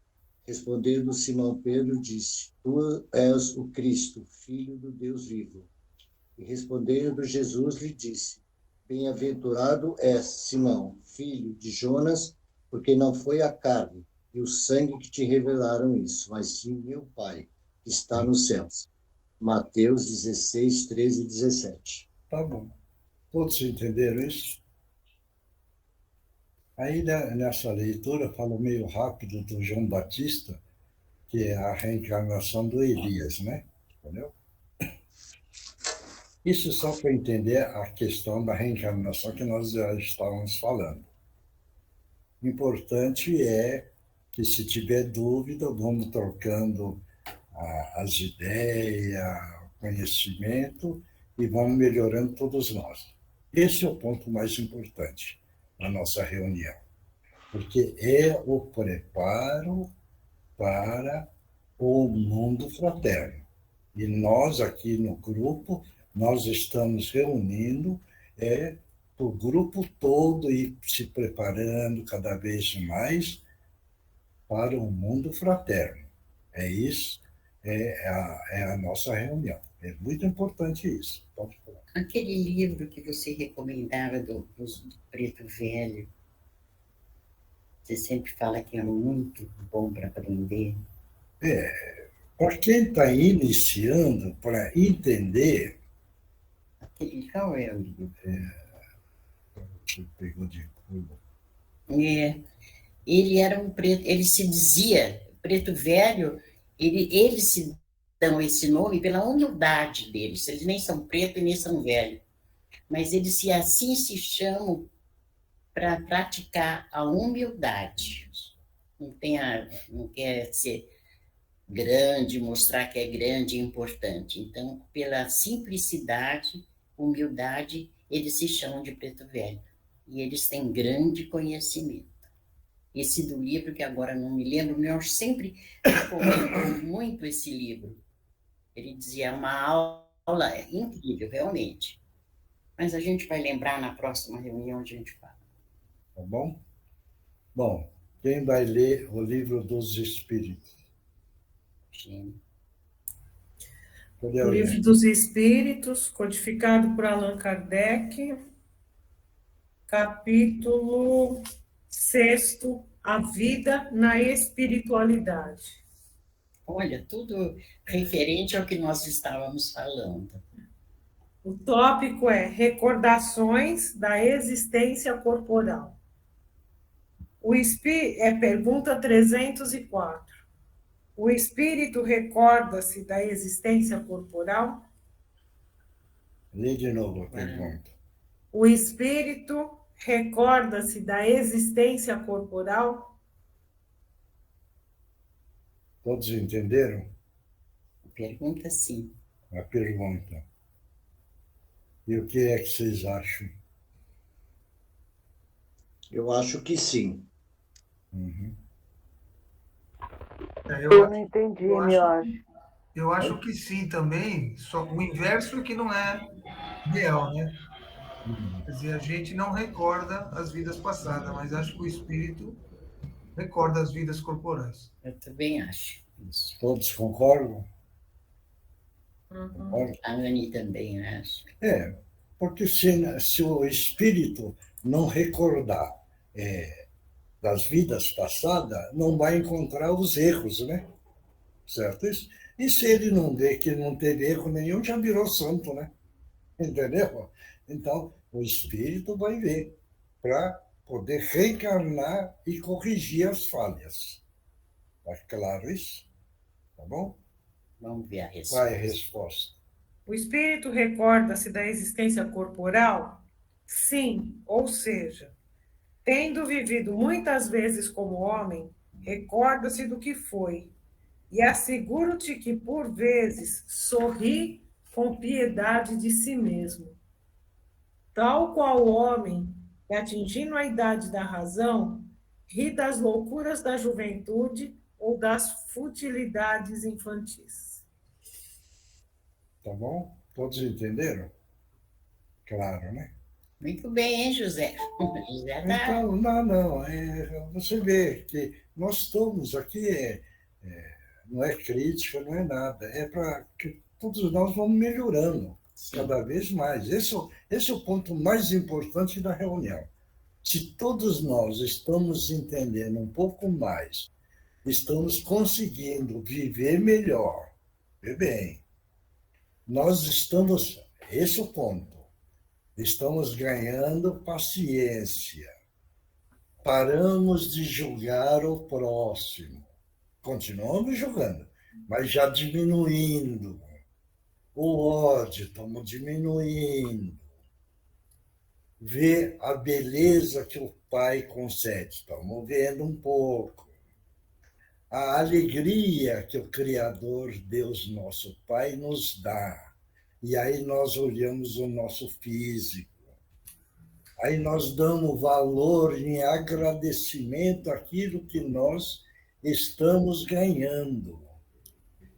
Respondendo Simão Pedro, disse: tu és o Cristo, Filho do Deus vivo. E respondendo Jesus lhe disse: bem-aventurado és, Simão, filho de Jonas, porque não foi a carne e o sangue que te revelaram isso, mas sim meu Pai, que está nos céus. Mateus 16, 13 e 17.
Tá bom. Todos entenderam isso? Aí, nessa leitura, falo meio rápido do João Batista, que é a reencarnação do Elias, né? Entendeu? Isso só para entender a questão da reencarnação que nós já estávamos falando. Importante é que, se tiver dúvida, vamos trocando as ideias, o conhecimento, e vamos melhorando todos nós. Esse é o ponto mais importante na nossa reunião, porque é o preparo para o mundo fraterno. E nós, aqui no grupo, nós estamos reunindo o grupo todo e se preparando cada vez mais para o mundo fraterno. É isso, é a nossa reunião. É muito importante isso. Pode falar.
Aquele livro que você recomendava do Preto Velho, você sempre fala que é muito bom para aprender.
Para quem está iniciando, para entender...
Qual é o livro?
Que pegou de curva.
Ele era um preto, ele se dizia, Preto Velho, ele se dão esse nome pela humildade deles. Eles nem são preto e nem são velho, mas eles assim se chamam para praticar a humildade. Não quer ser grande, mostrar que é grande e importante. Então, pela simplicidade, humildade, eles se chamam de Preto Velho. E eles têm grande conhecimento. Esse do livro, que agora não me lembro, eu sempre recomendo muito esse livro. Ele dizia, uma aula incrível, realmente. Mas a gente vai lembrar na próxima reunião, a gente fala.
Tá bom? Bom, quem vai ler o Livro dos Espíritos? Cadê
O
alguém?
Livro dos Espíritos, codificado por Allan Kardec, capítulo 6º, A Vida na Espiritualidade.
Olha, tudo referente ao que nós estávamos falando.
O tópico é Recordações da Existência Corporal. Pergunta 304. O espírito recorda-se da existência corporal?
Lê de novo a pergunta.
O espírito recorda-se da existência corporal?
Todos entenderam
Pergunta sim.
a pergunta? E o que é que vocês acham?
Eu acho que sim.
Uhum.
Eu
não entendi, Mioche.
Eu acho que sim também, só o inverso é que não é ideal, né? Quer dizer, a gente não recorda as vidas passadas, mas acho que o espírito recorda as vidas corporais.
Eu também acho isso.
Todos concordam?
A Anne também acha.
Porque se o espírito não recordar das vidas passadas, não vai encontrar os erros, né? Certo? E se ele não vê que não teve erro nenhum, já virou santo, né? Entendeu? Então, o espírito vai ver para poder reencarnar e corrigir as falhas. Tá claro isso? Tá bom?
Vamos ver a resposta.
Qual é a resposta?
O espírito recorda-se da existência corporal? Sim, ou seja, tendo vivido muitas vezes como homem, recorda-se do que foi. E asseguro-te que, por vezes, sorri com piedade de si mesmo. Tal qual o homem que, atingindo a idade da razão, ri das loucuras da juventude ou das futilidades infantis.
Tá bom? Todos entenderam? Claro, né?
Muito bem, hein, José? José tá...
Então, não. Você vê que nós estamos aqui, não é crítica, não é nada. É para que todos nós vamos melhorando cada vez mais. Esse é o ponto mais importante da reunião. Se todos nós estamos entendendo um pouco mais, estamos conseguindo viver melhor, bem, nós estamos, esse é o ponto, estamos ganhando paciência, paramos de julgar o próximo, continuamos julgando, mas já diminuindo, o ódio estamos diminuindo, ver a beleza que o Pai concede, estamos vendo um pouco, a alegria que o Criador, Deus nosso Pai, nos dá. E aí nós olhamos o nosso físico. Aí nós damos valor em agradecimento àquilo que nós estamos ganhando.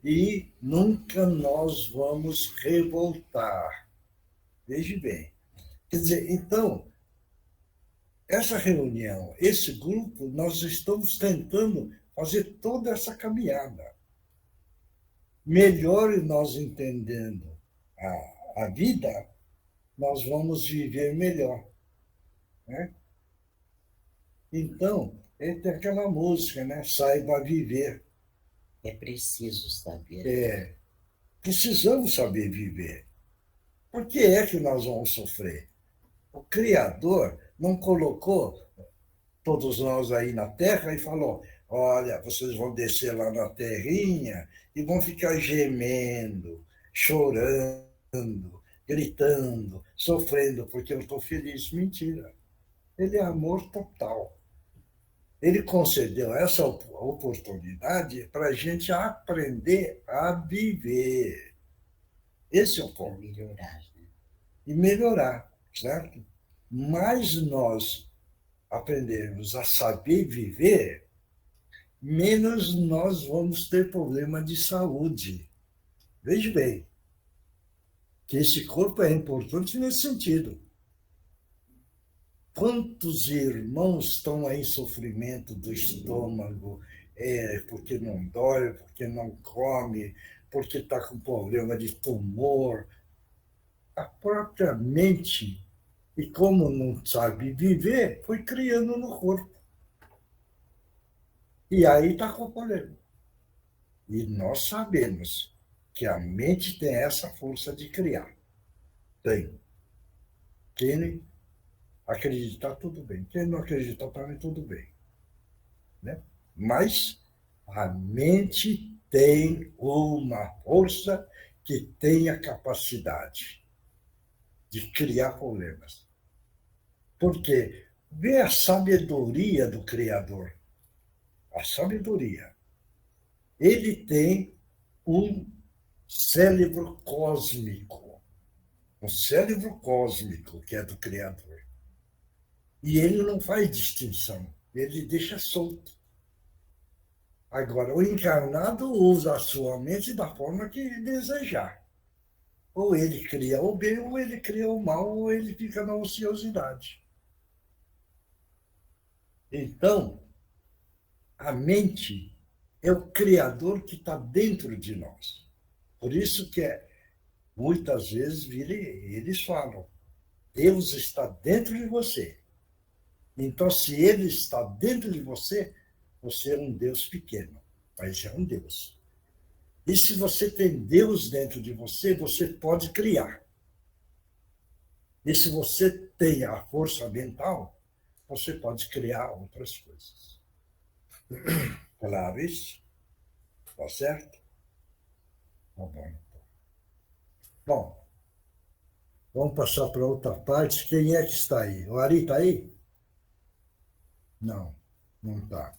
E nunca nós vamos revoltar. Veja bem. Quer dizer, então, essa reunião, esse grupo, nós estamos tentando fazer toda essa caminhada. Melhor nós entendendo a vida, nós vamos viver melhor. Né? Então, tem aquela música, né? Saiba viver.
É preciso saber.
Precisamos saber viver. Por que é que nós vamos sofrer? O Criador não colocou todos nós aí na Terra e falou: olha, vocês vão descer lá na terrinha e vão ficar gemendo, chorando, gritando, sofrendo, porque eu estou feliz. Mentira. Ele é amor total. Ele concedeu essa oportunidade para a gente aprender a viver. Esse é o ponto.
Melhorar, né?
E melhorar, certo? Mais nós aprendermos a saber viver, menos nós vamos ter problema de saúde. Veja bem, que esse corpo é importante nesse sentido. Quantos irmãos estão aí em sofrimento do estômago, porque não dorme, porque não come, porque está com problema de tumor. A própria mente, e como não sabe viver, foi criando no corpo. E aí está com problema. E nós sabemos que a mente tem essa força de criar. Tem. Quem acreditar, tudo bem. Quem não acreditar, também tudo bem. Né? Mas a mente tem uma força que tem a capacidade de criar problemas. Porque vê a sabedoria do Criador. A sabedoria. Ele tem um cérebro cósmico. Um cérebro cósmico que é do Criador. E ele não faz distinção. Ele deixa solto. Agora, o encarnado usa a sua mente da forma que desejar. Ou ele cria o bem, ou ele cria o mal, ou ele fica na ociosidade. Então, a mente é o Criador que está dentro de nós. Por isso que muitas vezes eles falam, Deus está dentro de você. Então, se ele está dentro de você, você é um Deus pequeno, mas é um Deus. E se você tem Deus dentro de você, você pode criar. E se você tem a força mental, você pode criar outras coisas. Claro isso? Tá certo? Tá bom, então. Bom, vamos passar para outra parte. Quem é que está aí? O Ari está aí? Não, não está.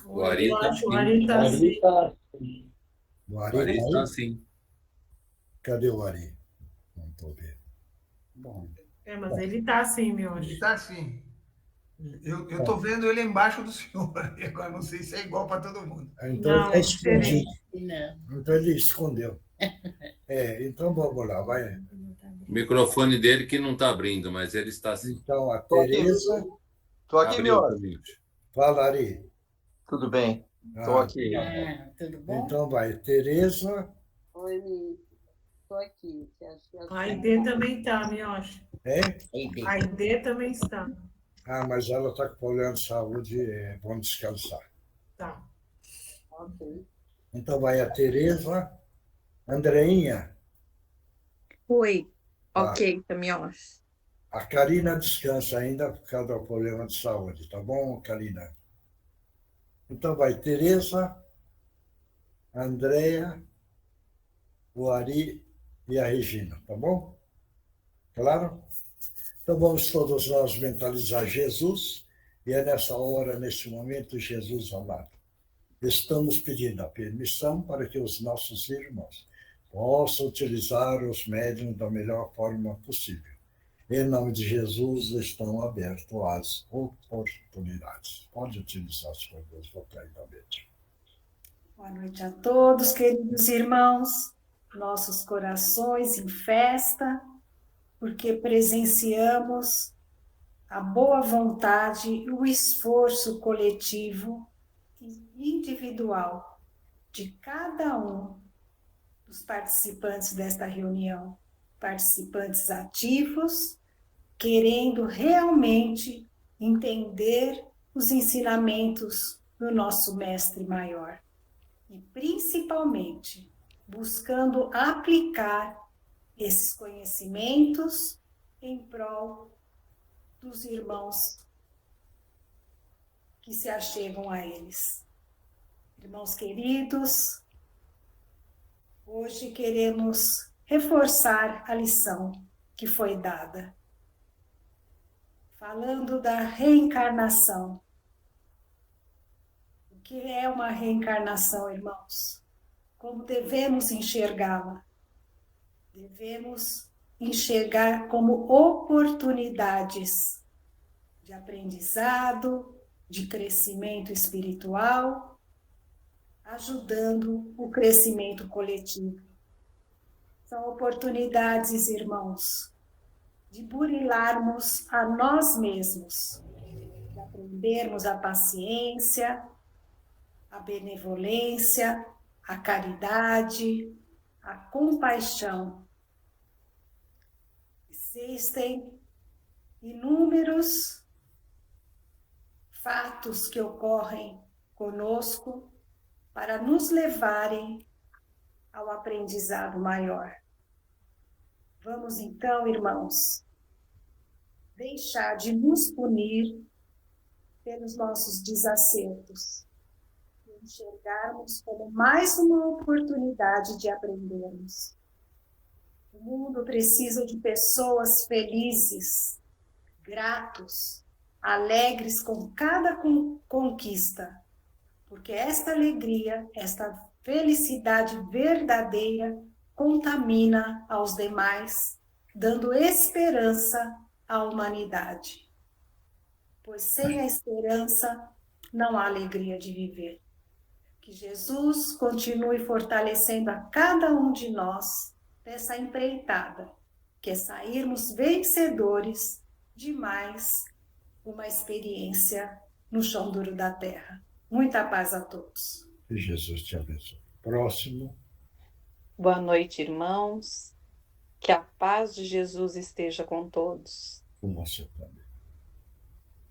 O Ari está sim.
O Ari está sim.
O
O
Ari
Ari
está
está
aí?
sim.
Cadê o Ari? Não estou vendo. Bom,
Mas ele está sim, meu
Ele
anjo.
está assim. Eu estou vendo ele embaixo do senhor. Agora não sei se é igual para todo mundo.
então
Não,
ele
é
está escondido.
Não.
Então ele escondeu. Então vamos lá, vai.
O microfone dele que não está abrindo, mas ele está sim.
Então a
Tô aqui.
Tereza.
Tô aqui,
Abriu,
meu.
Domingos.
Fala, Ari.
Tudo bem? Tô aqui.
Tudo bom?
Então vai, Tereza.
Oi, Mi. Estou aqui.
A Aide também está, meu anjo.
Hein?
A Aide também está.
Ah, mas ela está com problema de saúde, vamos descansar.
Tá.
Ok.
Então vai a Tereza. Andreinha.
Oi.
Tá.
Ok, Tamiosh.
A Karina descansa ainda por causa do problema de saúde, tá bom, Karina? Então vai Tereza, Andréia, o Ari e a Regina, tá bom? Claro? Então vamos todos nós mentalizar Jesus, e é nessa hora, nesse momento, Jesus amado. Estamos pedindo a permissão para que os nossos irmãos possam utilizar os médiuns da melhor forma possível. Em nome de Jesus, estão abertas as oportunidades. Pode utilizar as coisas vocais da mente.
Boa noite a todos, queridos irmãos. Nossos corações em festa, porque presenciamos a boa vontade e o esforço coletivo e individual de cada um dos participantes desta reunião, participantes ativos, querendo realmente entender os ensinamentos do nosso Mestre Maior e, principalmente, buscando aplicar esses conhecimentos em prol dos irmãos que se achegam a eles. Irmãos queridos, hoje queremos reforçar a lição que foi dada, falando da reencarnação. O que é uma reencarnação, irmãos? Como devemos enxergá-la? Devemos enxergar como oportunidades de aprendizado, de crescimento espiritual, ajudando o crescimento coletivo. São oportunidades, irmãos, de burilarmos a nós mesmos, de aprendermos a paciência, a benevolência, a caridade, a compaixão. Existem inúmeros fatos que ocorrem conosco para nos levarem ao aprendizado maior. Vamos então, irmãos, deixar de nos punir pelos nossos desacertos e enxergarmos como mais uma oportunidade de aprendermos. O mundo precisa de pessoas felizes, gratos, alegres com cada conquista, porque esta alegria, esta felicidade verdadeira contamina aos demais, dando esperança à humanidade. Pois sem a esperança não há alegria de viver. Que Jesus continue fortalecendo a cada um de nós dessa empreitada, que é sairmos vencedores de mais uma experiência no chão duro da terra. Muita paz a todos.
Que Jesus te abençoe. Próximo.
Boa noite, irmãos. Que a paz de Jesus esteja com todos.
Com você também.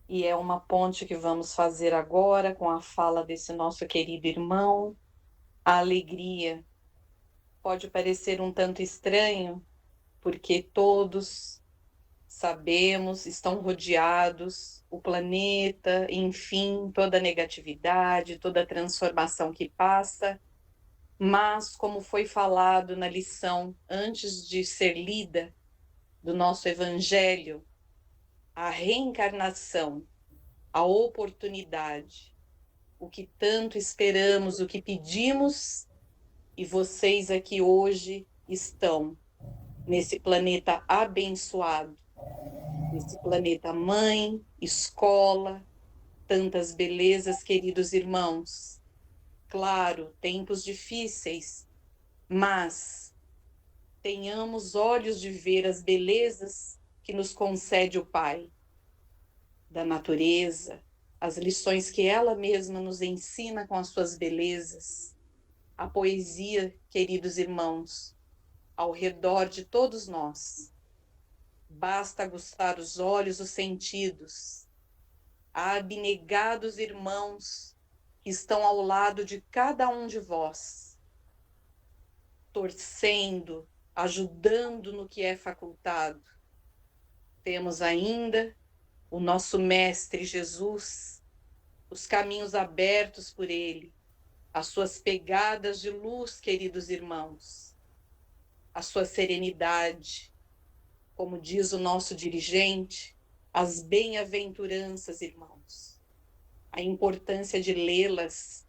E é uma ponte que vamos fazer agora com a fala desse nosso querido irmão. A alegria pode parecer um tanto estranho, porque todos sabemos, estão rodeados, o planeta, enfim, toda a negatividade, toda a transformação que passa. Mas, como foi falado na lição antes de ser lida do nosso Evangelho, a reencarnação, a oportunidade, o que tanto esperamos, o que pedimos, e vocês aqui hoje estão nesse planeta abençoado, nesse planeta mãe, escola, tantas belezas, queridos irmãos. Claro, tempos difíceis, mas tenhamos olhos de ver as belezas que nos concede o Pai, da natureza, as lições que ela mesma nos ensina com as suas belezas, a poesia, queridos irmãos, ao redor de todos nós. Basta aguçar os olhos, os sentidos. Há abnegados irmãos que estão ao lado de cada um de vós, torcendo, ajudando no que é facultado. Temos ainda o nosso Mestre Jesus, os caminhos abertos por Ele, as suas pegadas de luz, queridos irmãos, a sua serenidade, como diz o nosso dirigente, as bem-aventuranças, irmãos, a importância de lê-las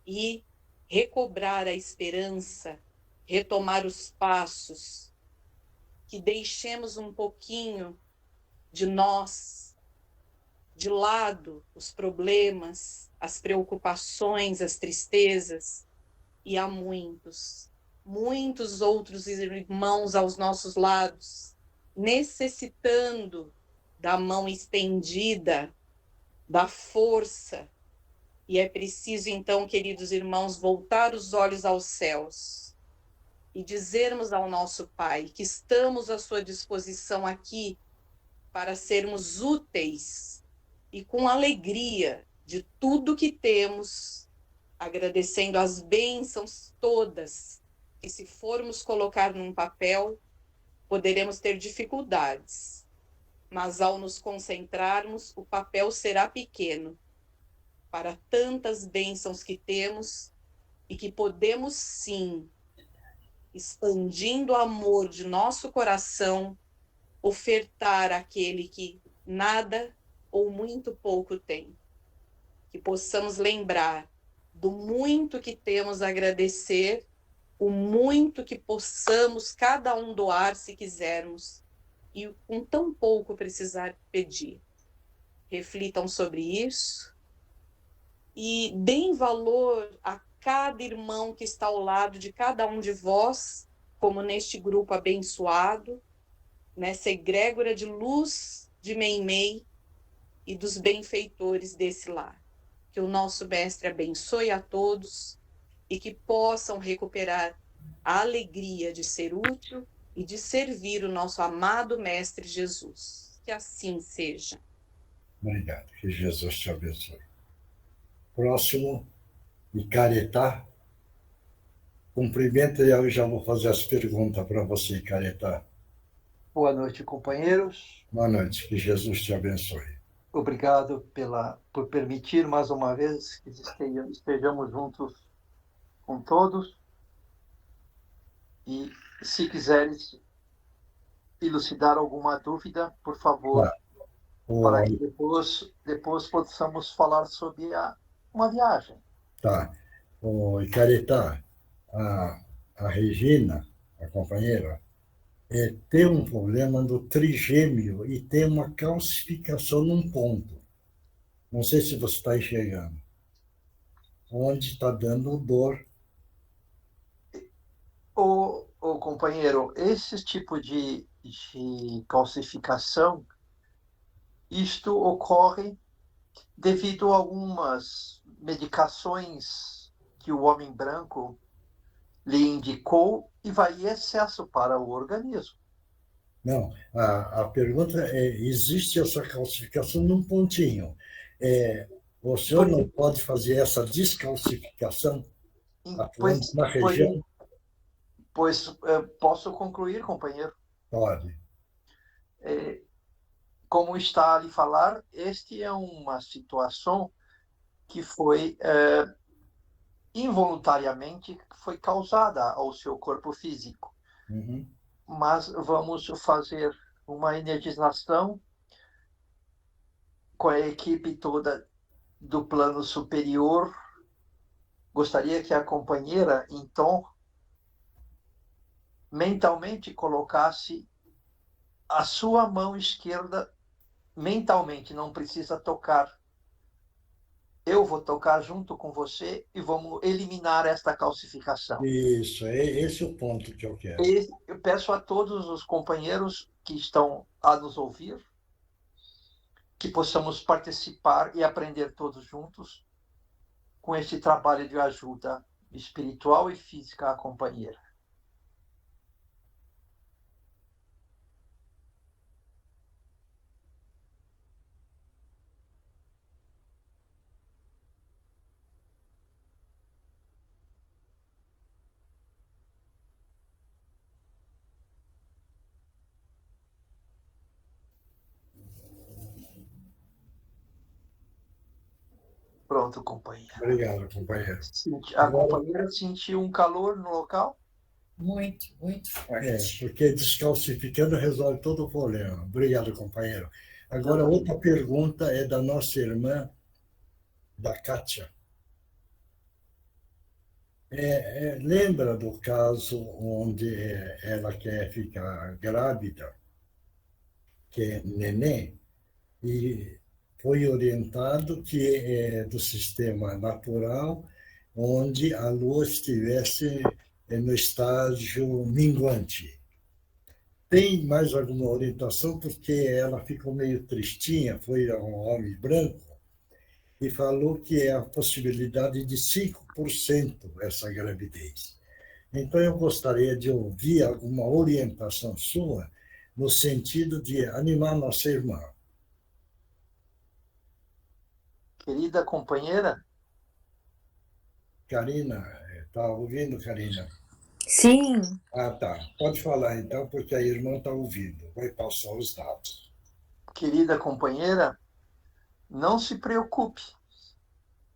e recobrar a esperança, retomar os passos, que deixemos um pouquinho de nós, de lado os problemas, as preocupações, as tristezas, e há muitos, muitos outros irmãos aos nossos lados, necessitando da mão estendida, da força, e é preciso então, queridos irmãos, voltar os olhos aos céus e dizermos ao nosso Pai que estamos à sua disposição aqui para sermos úteis e com alegria de tudo que temos, agradecendo as bênçãos todas, que se formos colocar num papel, poderemos ter dificuldades, mas ao nos concentrarmos, o papel será pequeno para tantas bênçãos que temos e que podemos sim, expandindo o amor de nosso coração, ofertar àquele que nada ou muito pouco tem. Que possamos lembrar do muito que temos a agradecer, o muito que possamos cada um doar se quisermos, e com tão pouco precisar pedir. Reflitam sobre isso e deem valor a cada irmão que está ao lado de cada um de vós, como neste grupo abençoado, nessa egrégora de luz de Meimei e dos benfeitores desse lar. Que o nosso Mestre abençoe a todos, e que possam recuperar a alegria de ser útil e de servir o nosso amado Mestre Jesus. Que assim seja.
Obrigado. Que Jesus te abençoe. Próximo, Icaretá. Cumprimento e eu já vou fazer as perguntas para você, Icaretá.
Boa noite, companheiros.
Boa noite. Que Jesus te abençoe.
Obrigado por permitir mais uma vez que estejamos juntos com todos. E se quiseres elucidar alguma dúvida, por favor, para que depois possamos falar sobre uma viagem.
Tá. O Icaretá, a Regina, a companheira, tem um problema no trigêmeo e tem uma calcificação num ponto. Não sei se você está enxergando. Onde está dando dor.
O companheiro, esse tipo de calcificação, isto ocorre devido a algumas medicações que o homem branco lhe indicou e vai em excesso para o organismo.
Não, a pergunta é, existe essa calcificação num pontinho. O senhor não pode fazer essa descalcificação atuando na região?
Pois posso concluir, companheiro?
Pode.
Como está a lhe falar, este é uma situação que foi involuntariamente foi causada ao seu corpo físico.
Uhum.
Mas vamos fazer uma energização com a equipe toda do plano superior. Gostaria que a companheira, então, mentalmente colocasse a sua mão esquerda, mentalmente, não precisa tocar. Eu vou tocar junto com você e vamos eliminar esta calcificação.
Isso, esse é o ponto que eu quero.
Eu peço a todos os companheiros que estão a nos ouvir que possamos participar e aprender todos juntos com este trabalho de ajuda espiritual e física à companheira. Pronto, companheiro.
Obrigado, companheiro.
A companheira sentiu um calor no local?
Muito, muito forte.
Porque descalcificando resolve todo o problema. Obrigado, companheiro. Agora, outra pergunta é da nossa irmã, da Kátia. Lembra do caso onde ela quer ficar grávida, que é neném, e foi orientado que é do sistema natural, onde a lua estivesse no estágio minguante. Tem mais alguma orientação? Porque ela ficou meio tristinha, foi um homem branco, e falou que é a possibilidade de 5% essa gravidez. Então, eu gostaria de ouvir alguma orientação sua no sentido de animar nossa irmã.
Querida companheira?
Karina, está ouvindo, Karina?
Sim.
Ah, tá. Pode falar, então, porque a irmã está ouvindo. Vai passar os dados.
Querida companheira, não se preocupe.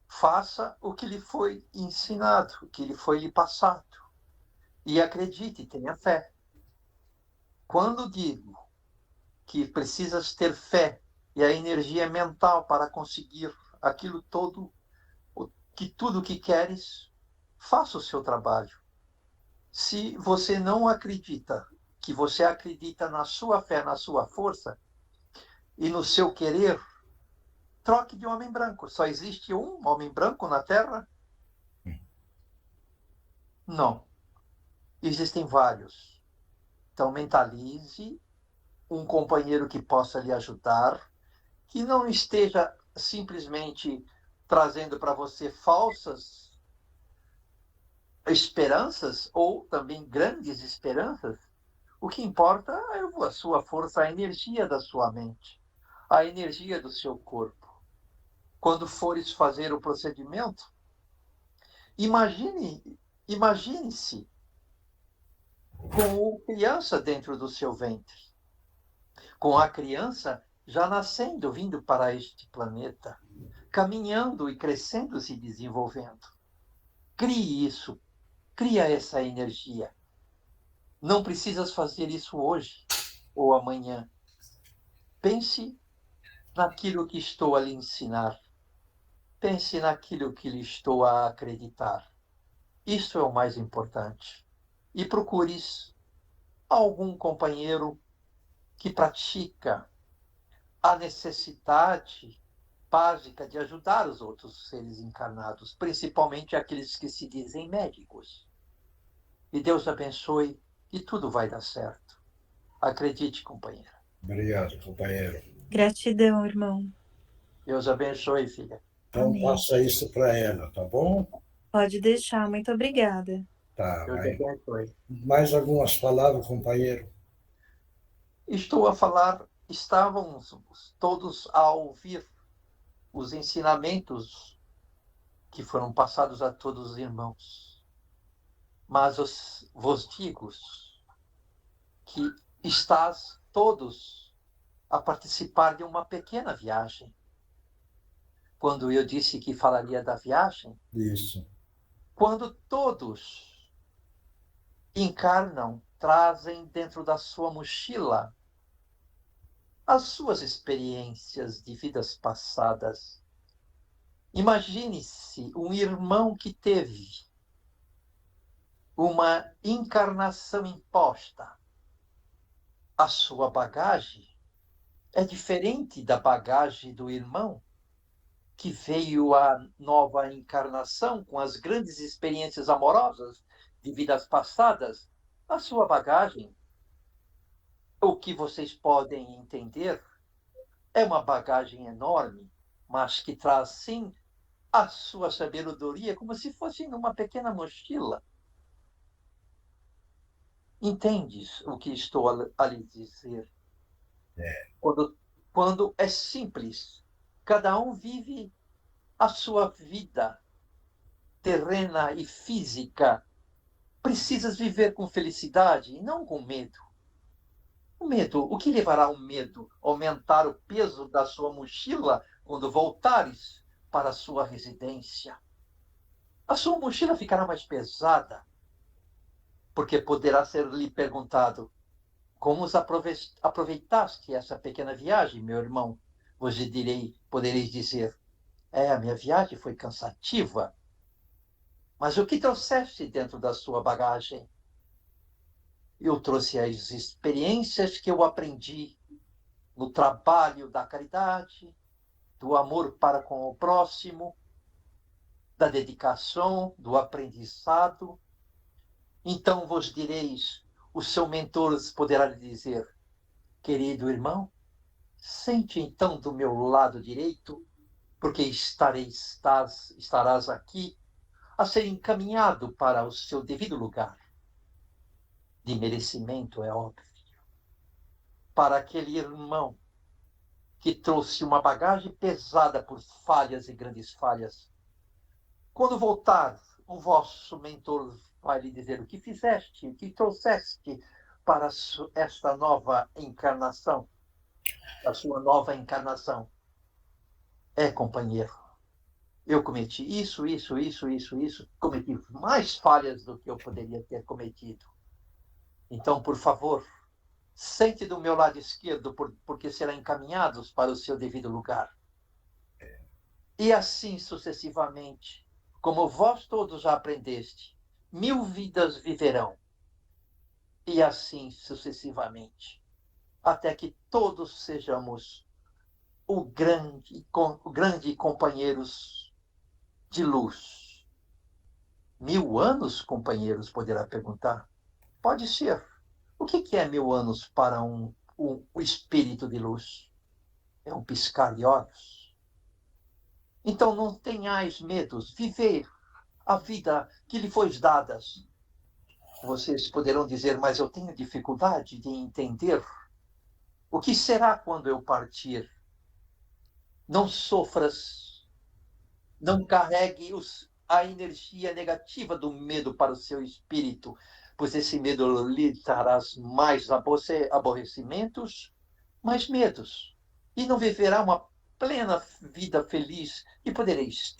Faça o que lhe foi ensinado, o que lhe foi lhe passado. E acredite, tenha fé. Quando digo que precisas ter fé e a energia mental para conseguir aquilo todo, tudo que queres, faça o seu trabalho. Se você não acredita, que você acredita na sua fé, na sua força e no seu querer, troque de homem branco. Só existe um homem branco na Terra? Não. Existem vários. Então, mentalize um companheiro que possa lhe ajudar, que não esteja simplesmente trazendo para você falsas esperanças ou também grandes esperanças, o que importa é a sua força, a energia da sua mente, a energia do seu corpo. Quando fores fazer o procedimento, imagine-se com a criança dentro do seu ventre, com a criança já nascendo, vindo para este planeta, caminhando e crescendo, se desenvolvendo. Crie isso, cria essa energia. Não precisas fazer isso hoje ou amanhã. Pense naquilo que estou a lhe ensinar. Pense naquilo que lhe estou a acreditar. Isso é o mais importante. E procures algum companheiro que pratica a necessidade básica de ajudar os outros seres encarnados, principalmente aqueles que se dizem médicos. E Deus abençoe e tudo vai dar certo. Acredite, companheira.
Obrigado, companheiro.
Gratidão, irmão.
Deus abençoe, filha.
Então
Amém.
passa isso para ela, tá bom?
Pode deixar, muito obrigada.
Tá,
Deus
vai.
abençoe.
Mais algumas palavras, companheiro?
Estou a falar, estávamos todos a ouvir os ensinamentos que foram passados a todos os irmãos. Mas vos digo que estás todos a participar de uma pequena viagem. Quando eu disse que falaria da viagem,
Isso.
quando todos encarnam, trazem dentro da sua mochila as suas experiências de vidas passadas. Imagine-se um irmão que teve uma encarnação imposta. A sua bagagem é diferente da bagagem do irmão que veio à nova encarnação com as grandes experiências amorosas de vidas passadas. A sua bagagem, o que vocês podem entender, é uma bagagem enorme, mas que traz, sim, a sua sabedoria como se fosse numa pequena mochila. Entendes o que estou a lhe dizer? Quando é simples, cada um vive a sua vida terrena e física. Precisas viver com felicidade e não com medo. O medo, o que levará o medo? Aumentar o peso da sua mochila quando voltares para a sua residência. A sua mochila ficará mais pesada, porque poderá ser-lhe perguntado: como aproveitaste essa pequena viagem, meu irmão? Podereis dizer: a minha viagem foi cansativa. Mas o que trouxeste dentro da sua bagagem? Eu trouxe as experiências que eu aprendi no trabalho da caridade, do amor para com o próximo, da dedicação, do aprendizado. Então vos direis, o seu mentor poderá lhe dizer: querido irmão, sente então do meu lado direito, porque estarás aqui a ser encaminhado para o seu devido lugar. De merecimento, é óbvio. Para aquele irmão que trouxe uma bagagem pesada por falhas e grandes falhas. Quando voltar, o vosso mentor vai lhe dizer o que fizeste, o que trouxeste para esta nova encarnação, a sua nova encarnação. Companheiro, eu cometi isso, cometi mais falhas do que eu poderia ter cometido. Então, por favor, sente do meu lado esquerdo, porque será encaminhados para o seu devido lugar. E assim sucessivamente, como vós todos já aprendeste, 1000 vidas viverão. E assim sucessivamente, até que todos sejamos o grande companheiros de luz. 1000 anos, companheiros, poderá perguntar. Pode ser. O que é 1000 anos para o espírito de luz? É um piscar de olhos. Então não tenhais medos. Viver a vida que lhe foi dada. Vocês poderão dizer, mas eu tenho dificuldade de entender. O que será quando eu partir? Não sofras, não carregue a energia negativa do medo para o seu espírito, pois esse medo lhe trará mais aborrecimentos, mais medos, e não viverá uma plena vida feliz que podeis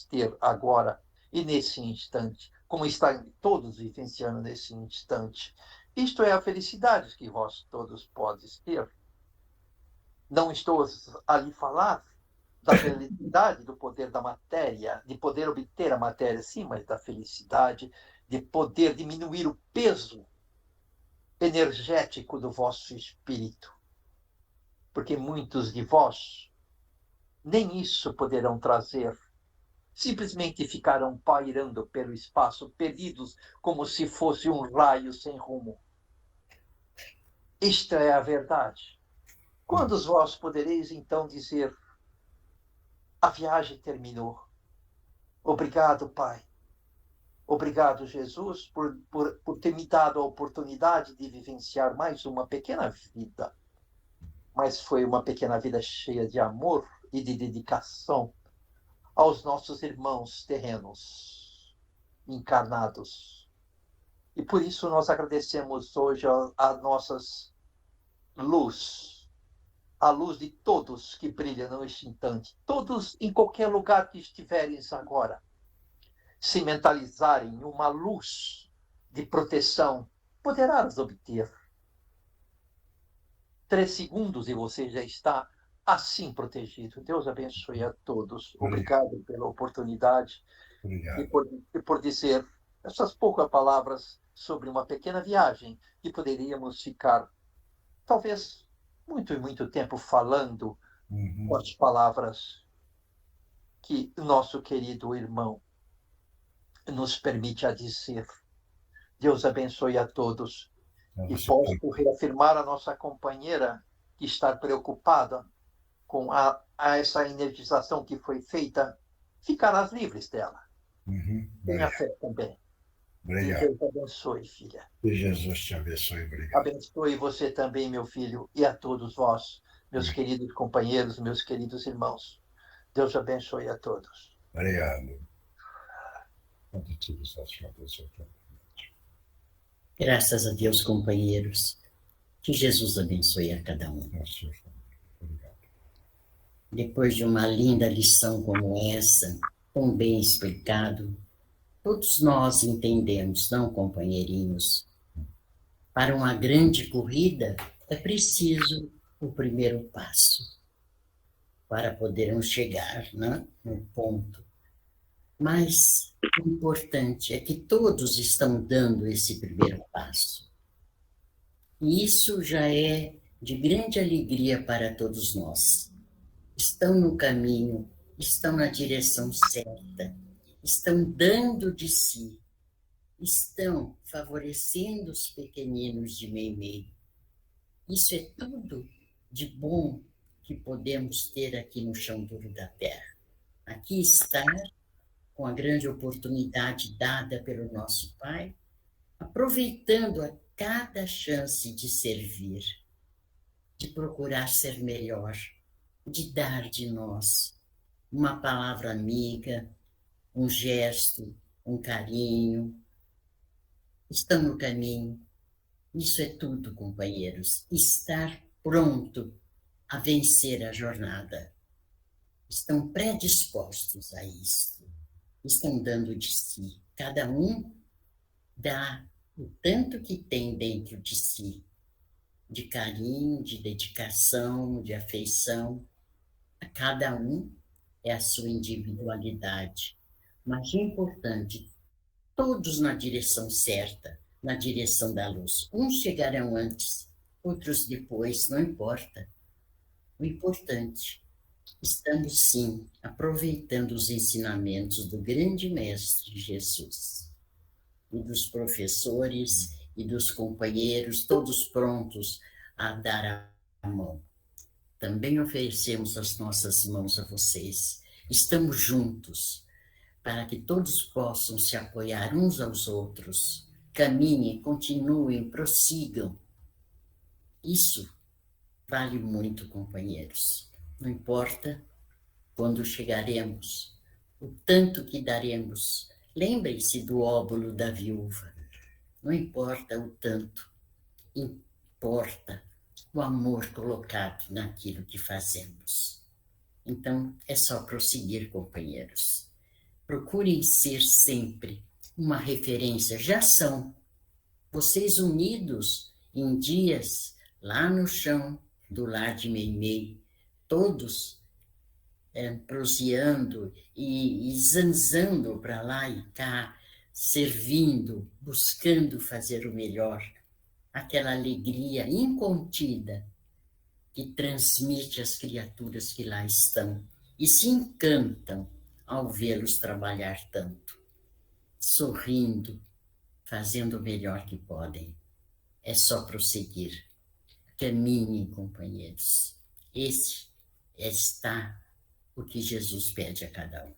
ter agora e nesse instante, como está todos vivenciando nesse instante. Isto é a felicidade que vós todos podes ter. Não estou a lhe falar da felicidade, do poder da matéria, de poder obter a matéria, sim, mas da felicidade, de poder diminuir o peso energético do vosso espírito. Porque muitos de vós nem isso poderão trazer. Simplesmente ficarão pairando pelo espaço, perdidos como se fosse um raio sem rumo. Esta é a verdade. Quando vós podereis então dizer: a viagem terminou. Obrigado, Pai. Obrigado, Jesus, por ter me dado a oportunidade de vivenciar mais uma pequena vida. Mas foi uma pequena vida cheia de amor e de dedicação aos nossos irmãos terrenos, encarnados. E por isso nós agradecemos hoje a nossa luz, a luz de todos que brilham neste instante, todos em qualquer lugar que estiverem agora, se mentalizarem uma luz de proteção, poderás obter. 3 segundos e você já está assim protegido. Deus abençoe a todos. Obrigado pela oportunidade e por dizer essas poucas palavras sobre uma pequena viagem que poderíamos ficar, talvez, muito e muito tempo falando com as palavras que nosso querido irmão nos permite a dizer. Deus abençoe a todos. E posso reafirmar a nossa companheira que está preocupada com essa energização que foi feita, ficarás livres dela. Tenha fé também.
Obrigado.
E Deus abençoe, filha.
Que Jesus te abençoe. Obrigado.
Abençoe você também, meu filho, e a todos vós, meus queridos companheiros, meus queridos irmãos. Deus abençoe a todos.
Obrigado.
Graças a Deus, companheiros. Que Jesus abençoe a cada um. Depois de uma linda lição como essa, tão bem explicado, todos nós entendemos, não, companheirinhos? Para uma grande corrida, é preciso o primeiro passo para podermos chegar, né, no ponto. Mas o importante é que todos estão dando esse primeiro passo. E isso já é de grande alegria para todos nós. Estão no caminho, estão na direção certa, estão dando de si, estão favorecendo os pequeninos de Meimei. Isso é tudo de bom que podemos ter aqui no chão duro da terra. Aqui estar com a grande oportunidade dada pelo nosso Pai, aproveitando a cada chance de servir, de procurar ser melhor, de dar de nós uma palavra amiga, um gesto, um carinho. Estão no caminho. Isso é tudo, companheiros. Estar pronto a vencer a jornada. Estão predispostos a isso. Estão dando de si. Cada um dá o tanto que tem dentro de si, de carinho, de dedicação, de afeição. A cada um é a sua individualidade. Mas é importante, todos na direção certa, na direção da luz. Uns chegarão antes, outros depois, não importa. O importante, estamos sim aproveitando os ensinamentos do grande Mestre Jesus e dos professores e dos companheiros, todos prontos a dar a mão. Também oferecemos as nossas mãos a vocês. Estamos juntos. para que todos possam se apoiar uns aos outros. Caminhem, continuem, prossigam. Isso vale muito, companheiros. Não importa quando chegaremos, o tanto que daremos. Lembrem-se do óbolo da viúva. Não importa o tanto, importa o amor colocado naquilo que fazemos. Então, é só prosseguir, companheiros. Procurem ser sempre uma referência. Já são. Vocês unidos em dias lá no chão do lar de Meimei, todos proseando e zanzando para lá e cá, servindo, buscando fazer o melhor. Aquela alegria incontida que transmite às criaturas que lá estão e se encantam ao vê-los trabalhar tanto, sorrindo, fazendo o melhor que podem. É só prosseguir. Caminhem, companheiros. Esse está o que Jesus pede a cada um.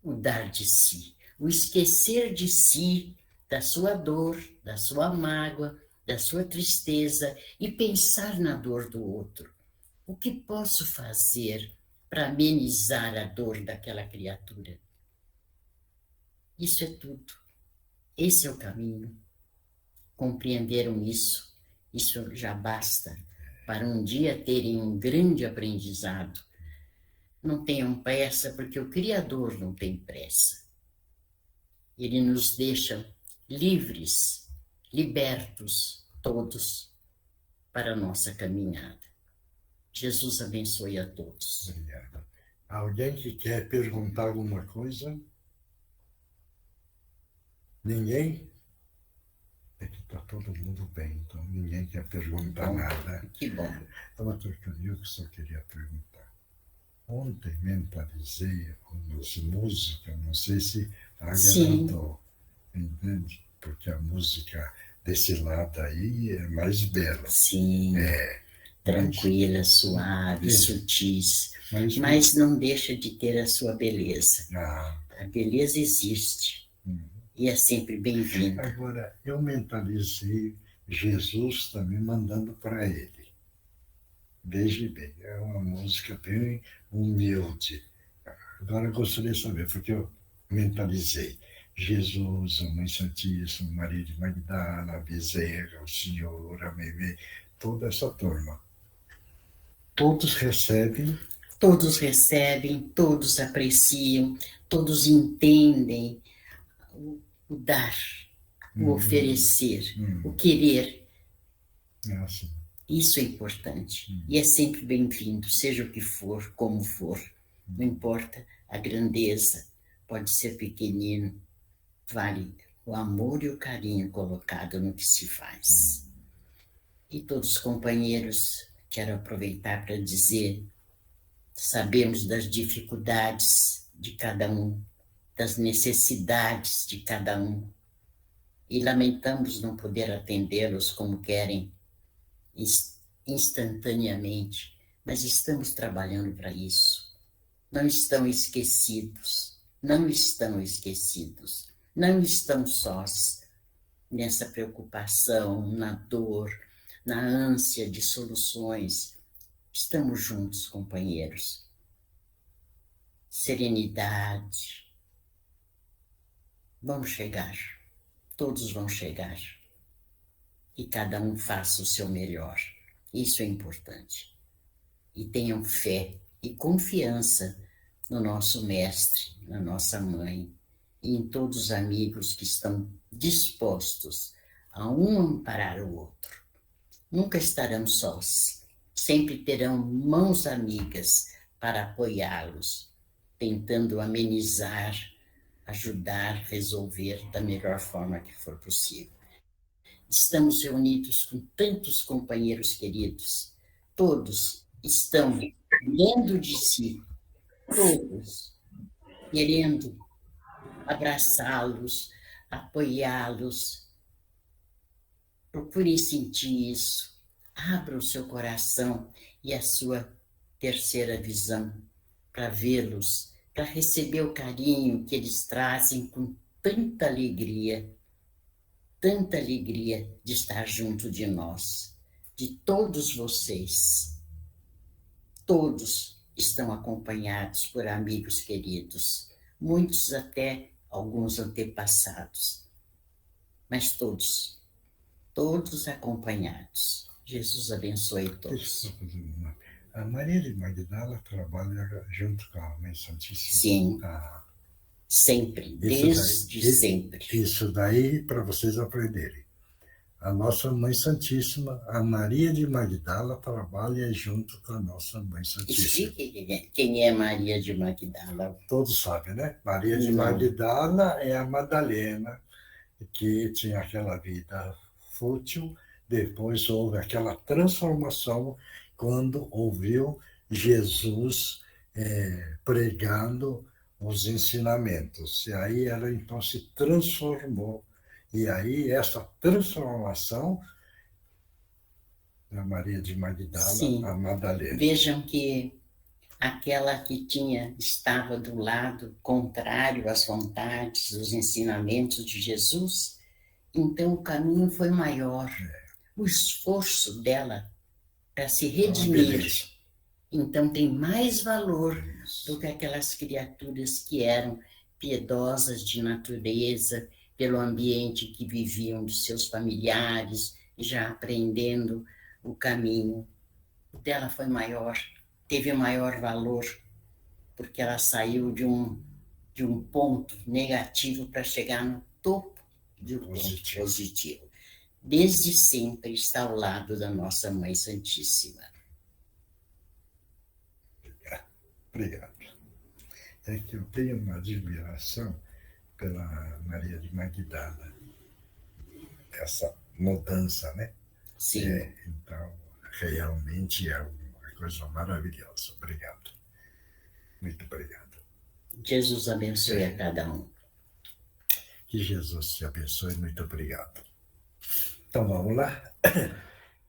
O dar de si, o esquecer de si, da sua dor, da sua mágoa, da sua tristeza e pensar na dor do outro. O que posso fazer para amenizar a dor daquela criatura? Isso é tudo. Esse é o caminho. Compreenderam isso? Isso já basta para um dia terem um grande aprendizado. Não tenham pressa, porque o Criador não tem pressa. Ele nos deixa livres, libertos, todos, para a nossa caminhada. Jesus abençoe a todos.
Obrigado. Alguém que quer perguntar alguma coisa? Ninguém? É que está todo mundo bem, então ninguém quer perguntar nada.
Que bom.
Então, eu que só queria perguntar. Ontem mentalizei umas músicas, não sei se agradou, entende? Porque a música desse lado aí é mais bela.
Sim, tranquila, suave, sutis, mas não deixa de ter a sua beleza. A beleza existe e é sempre bem-vinda.
Agora, eu mentalizei Jesus também mandando para ele. Veja bem, é uma música bem humilde. Agora eu gostaria de saber, porque eu mentalizei Jesus, a Mãe Santíssima, Maria de Magdala, a Bezerra, o Senhor, a Meimei, toda essa turma. Todos recebem?
Todos recebem, todos apreciam, todos entendem o dar, o oferecer, o querer.
É assim.
Isso é importante e é sempre bem-vindo, seja o que for, como for. Não importa a grandeza, pode ser pequenino, vale o amor e o carinho colocado no que se faz. E todos os companheiros, quero aproveitar para dizer, sabemos das dificuldades de cada um, das necessidades de cada um, e lamentamos não poder atendê-los como querem, instantaneamente, mas estamos trabalhando para isso. Não estão esquecidos, não estão esquecidos, não estão sós nessa preocupação, na dor, na ânsia de soluções. Estamos juntos, companheiros. Serenidade. Vamos chegar, todos vão chegar. E cada um faça o seu melhor. Isso é importante. E tenham fé e confiança no nosso mestre, na nossa mãe, e em todos os amigos que estão dispostos a um amparar o outro. Nunca estarão sós. Sempre terão mãos amigas para apoiá-los, tentando amenizar, ajudar, resolver da melhor forma que for possível. Estamos reunidos com tantos companheiros queridos, todos estão dando de si, todos, querendo abraçá-los, apoiá-los. Procure sentir isso, abra o seu coração e a sua terceira visão para vê-los para receber o carinho que eles trazem com tanta alegria de estar junto de nós, de todos vocês. Todos estão acompanhados por amigos queridos, muitos até alguns antepassados, mas todos acompanhados. Jesus abençoe todos.
A Maria de Magdala trabalha junto com a Mãe Santíssima.
Sim, sempre, desde sempre.
Isso daí para vocês aprenderem. A nossa Mãe Santíssima, a Maria de Magdala, trabalha junto com a nossa Mãe Santíssima.
Explique quem é Maria de Magdala.
Todos sabem, né? Maria de Magdala é a Madalena, que tinha aquela vida fútil, depois houve aquela transformação quando ouviu Jesus pregando os ensinamentos. E aí ela então se transformou. E aí essa transformação da Maria de Magdala,
sim,
a Madalena.
Vejam que aquela que estava do lado contrário às vontades, os ensinamentos de Jesus, então o caminho foi maior. O esforço dela para se redimir, então tem mais valor do que aquelas criaturas que eram piedosas de natureza, pelo ambiente que viviam dos seus familiares, já aprendendo o caminho. O dela foi maior, teve maior valor, porque ela saiu de um ponto negativo para chegar no topo do ponto positivo. Desde sempre está ao lado da nossa Mãe Santíssima.
Obrigado. É que eu tenho uma admiração pela Maria de Magdala. Essa mudança, né?
Sim.
Então, realmente é uma coisa maravilhosa. Obrigado. Muito obrigado.
Jesus abençoe a cada um.
Que Jesus te abençoe. Muito obrigado. Então, vamos lá.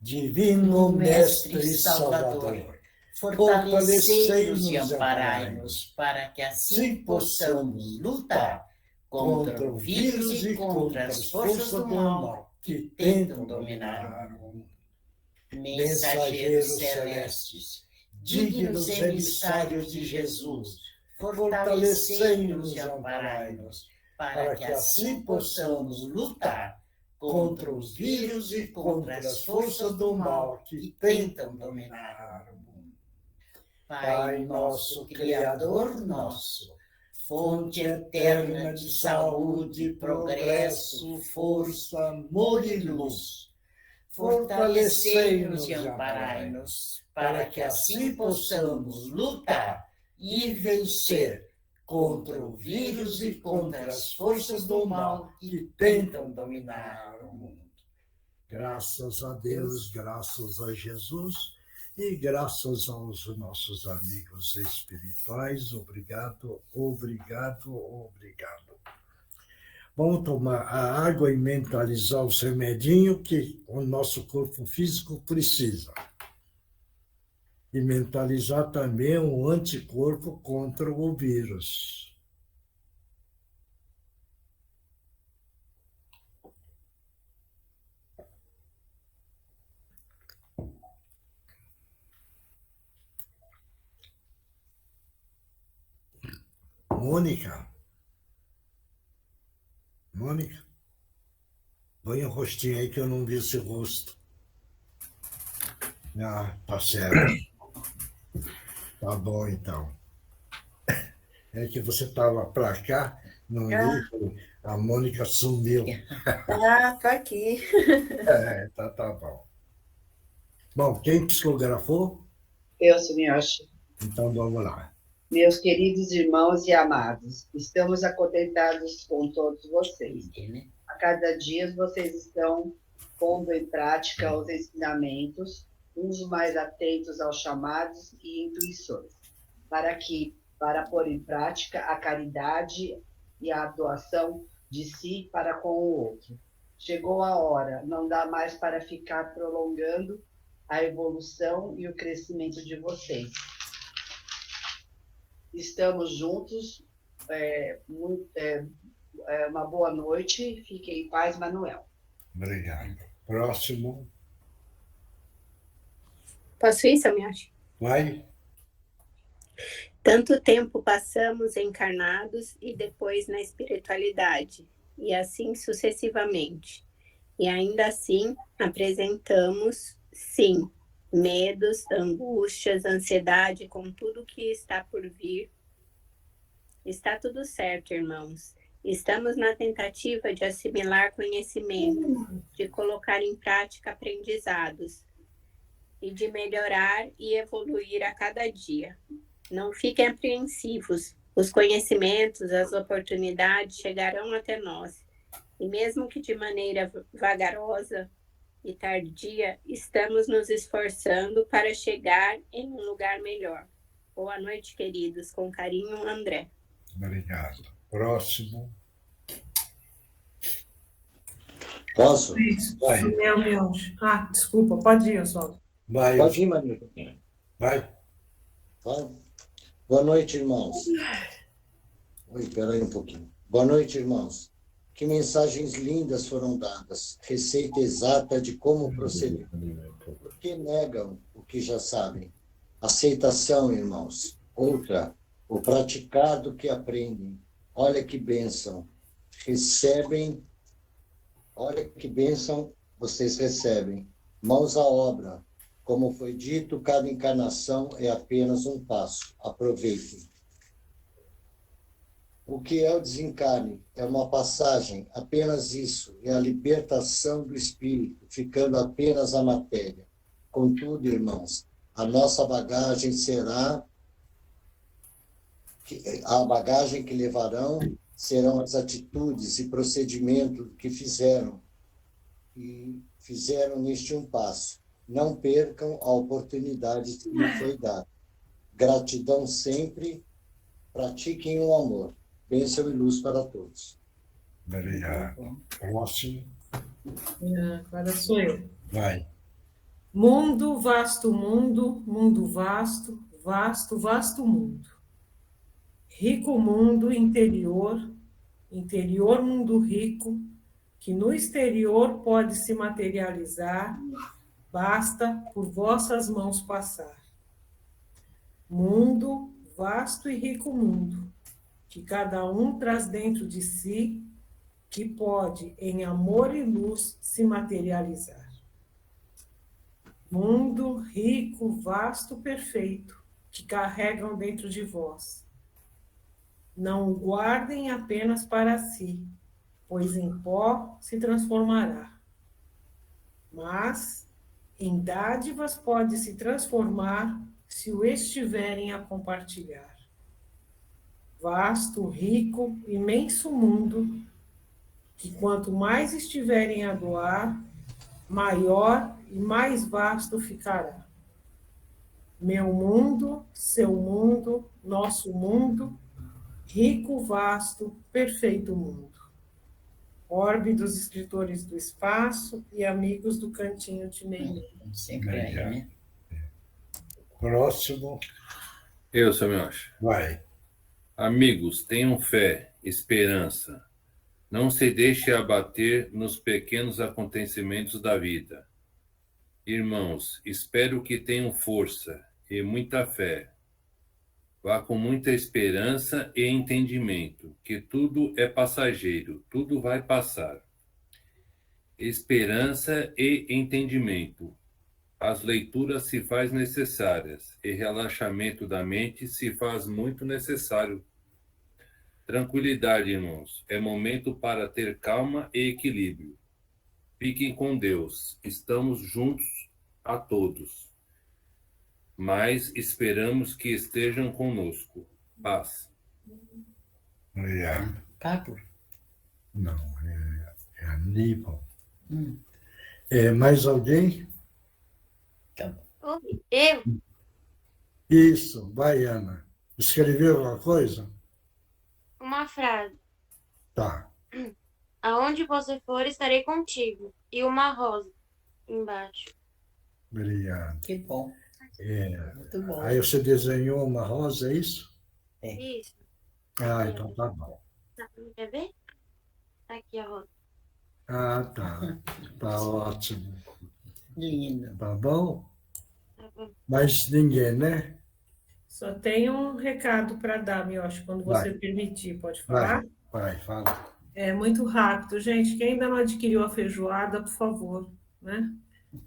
Divino Mestre e Salvador,
fortalecei-nos e amparai-nos, para que assim possamos lutar contra o vírus e contra as forças do mal que tentam dominar o mundo. Mensageiros celestes, dignos emissários de Jesus, fortalecei-nos e amparai-nos, para que assim possamos lutar contra os vírus e contra as forças do mal que tentam dominar o mundo. Pai nosso, Criador nosso, fonte eterna de saúde, progresso, força, amor e luz, fortalecei-nos e amparai-nos, para que assim possamos lutar e vencer contra o vírus e contra as forças do mal que tentam dominar o mundo.
Graças a Deus, graças a Jesus e graças aos nossos amigos espirituais. Obrigado, obrigado, obrigado. Vamos tomar a água e mentalizar o remedinho que o nosso corpo físico precisa. E mentalizar também o anticorpo contra o vírus. Mônica, põe o rostinho aí que eu não vi esse rosto. Ah, tá certo. Tá bom, então. É que você estava para cá, no livro, a Mônica sumiu.
Tô aqui.
Tá bom. Bom, quem psicografou?
Eu, Sumioshi.
Então, vamos lá.
Meus queridos irmãos e amados, estamos acontentados com todos vocês. A cada dia vocês estão pondo em prática os ensinamentos, uns mais atentos aos chamados e intuições, para pôr em prática a caridade e a doação de si para com o outro. Chegou a hora, não dá mais para ficar prolongando a evolução e o crescimento de vocês. Estamos juntos. Uma boa noite. Fiquem em paz, Manuel.
Obrigado. Próximo.
Posso ir, Samioche?
Vai.
Tanto tempo passamos encarnados e depois na espiritualidade, e assim sucessivamente. E ainda assim apresentamos, sim, medos, angústias, ansiedade com tudo que está por vir. Está tudo certo, irmãos. Estamos na tentativa de assimilar conhecimento, de colocar em prática aprendizados e de melhorar e evoluir a cada dia. Não fiquem apreensivos. Os conhecimentos, as oportunidades chegarão até nós. E mesmo que de maneira vagarosa e tardia, estamos nos esforçando para chegar em um lugar melhor. Boa noite, queridos. Com carinho, André.
Obrigado. Próximo.
Posso?
Isso.
Vai.
Meu. Desculpa, pode ir, Oswaldo.
Vai.
Pode ir, Maria.
Vai.
Vai. Boa noite, irmãos. Oi, peraí um pouquinho. Boa noite, irmãos. Que mensagens lindas foram dadas. Receita exata de como proceder. Por que negam o que já sabem? Aceitação, irmãos. Outra, o praticar do que aprendem. Olha que bênção. Recebem. Olha que bênção vocês recebem. Mãos à obra. Como foi dito, cada encarnação é apenas um passo. Aproveitem. O que é o desencarne? É uma passagem, apenas isso. É a libertação do espírito, ficando apenas a matéria. Contudo, irmãos, a nossa bagagem será... A bagagem que levarão serão as atitudes e procedimentos que fizeram neste um passo. Não percam a oportunidade que lhe foi dada. Gratidão sempre, pratiquem o amor. Bênção e luz para todos.
Obrigado. Próximo.
Agora sou eu.
Vai.
Mundo, vasto mundo, mundo vasto, vasto, vasto mundo. Rico mundo interior, interior mundo rico, que no exterior pode se materializar, basta por vossas mãos passar. Mundo, vasto e rico mundo, que cada um traz dentro de si, que pode em amor e luz se materializar. Mundo rico, vasto, perfeito, que carregam dentro de vós. Não o guardem apenas para si, pois em pó se transformará. Mas em dádivas pode se transformar se o estiverem a compartilhar. Vasto, rico, imenso mundo, que quanto mais estiverem a doar, maior e mais vasto ficará. Meu mundo, seu mundo, nosso mundo, rico, vasto, perfeito mundo. Orbe dos escritores do espaço e amigos do cantinho de Neymar.
Sempre aí, né?
Próximo.
Eu, Samioche.
Vai.
Amigos, tenham fé, esperança. Não se deixe abater nos pequenos acontecimentos da vida. Irmãos, espero que tenham força e muita fé. Vá com muita esperança e entendimento, que tudo é passageiro, tudo vai passar. Esperança e entendimento. As leituras se faz necessárias e relaxamento da mente se faz muito necessário. Tranquilidade, irmãos, é momento para ter calma e equilíbrio. Fiquem com Deus, estamos juntos a todos. Mas esperamos que estejam conosco. Paz.
Obrigado.
Pablo?
Não, é Aníbal. Mais alguém?
Eu?
Isso, vai, Ana. Escreveu alguma coisa?
Uma frase.
Tá.
Aonde você for, estarei contigo. E uma rosa embaixo.
Obrigado.
Que bom.
É,
Muito bom.
aí você desenhou uma rosa, é isso?
Isso.
Ah, então tá bom.
Quer ver? Tá aqui a rosa.
Ah, tá. Tá ótimo.
Lindo.
Tá bom?
Tá bom.
Mas ninguém, né?
Só tem um recado para dar, Mioshi, quando você
Vai.
permitir, pode falar?
Vai, fala.
É muito rápido, gente. Quem ainda não adquiriu a feijoada, por favor, né?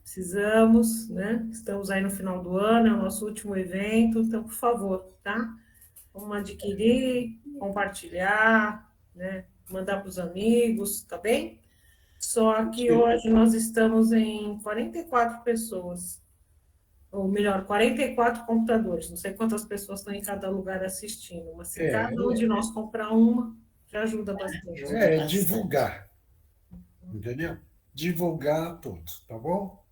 Precisamos, né? Estamos aí no final do ano, é o nosso último evento, então, por favor, tá? Vamos adquirir, compartilhar, né? Mandar para os amigos, tá bem? Só que hoje nós estamos em 44 pessoas, ou melhor, 44 computadores. Não sei quantas pessoas estão em cada lugar assistindo, mas se cada um de nós comprar uma, já ajuda bastante.
Divulgar. Entendeu? Divulgar tudo, tá bom?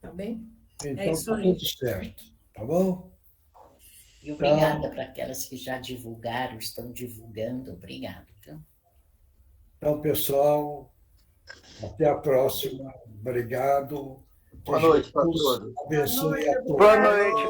Tá bem?
Então,
É isso
tá
aí.
tudo certo, tá bom?
E obrigada para aquelas que já divulgaram, estão divulgando. Obrigado. Viu?
Então, pessoal, até a próxima. Obrigado.
Boa noite para
Jesus
todos.
abençoe a todos.
Boa noite.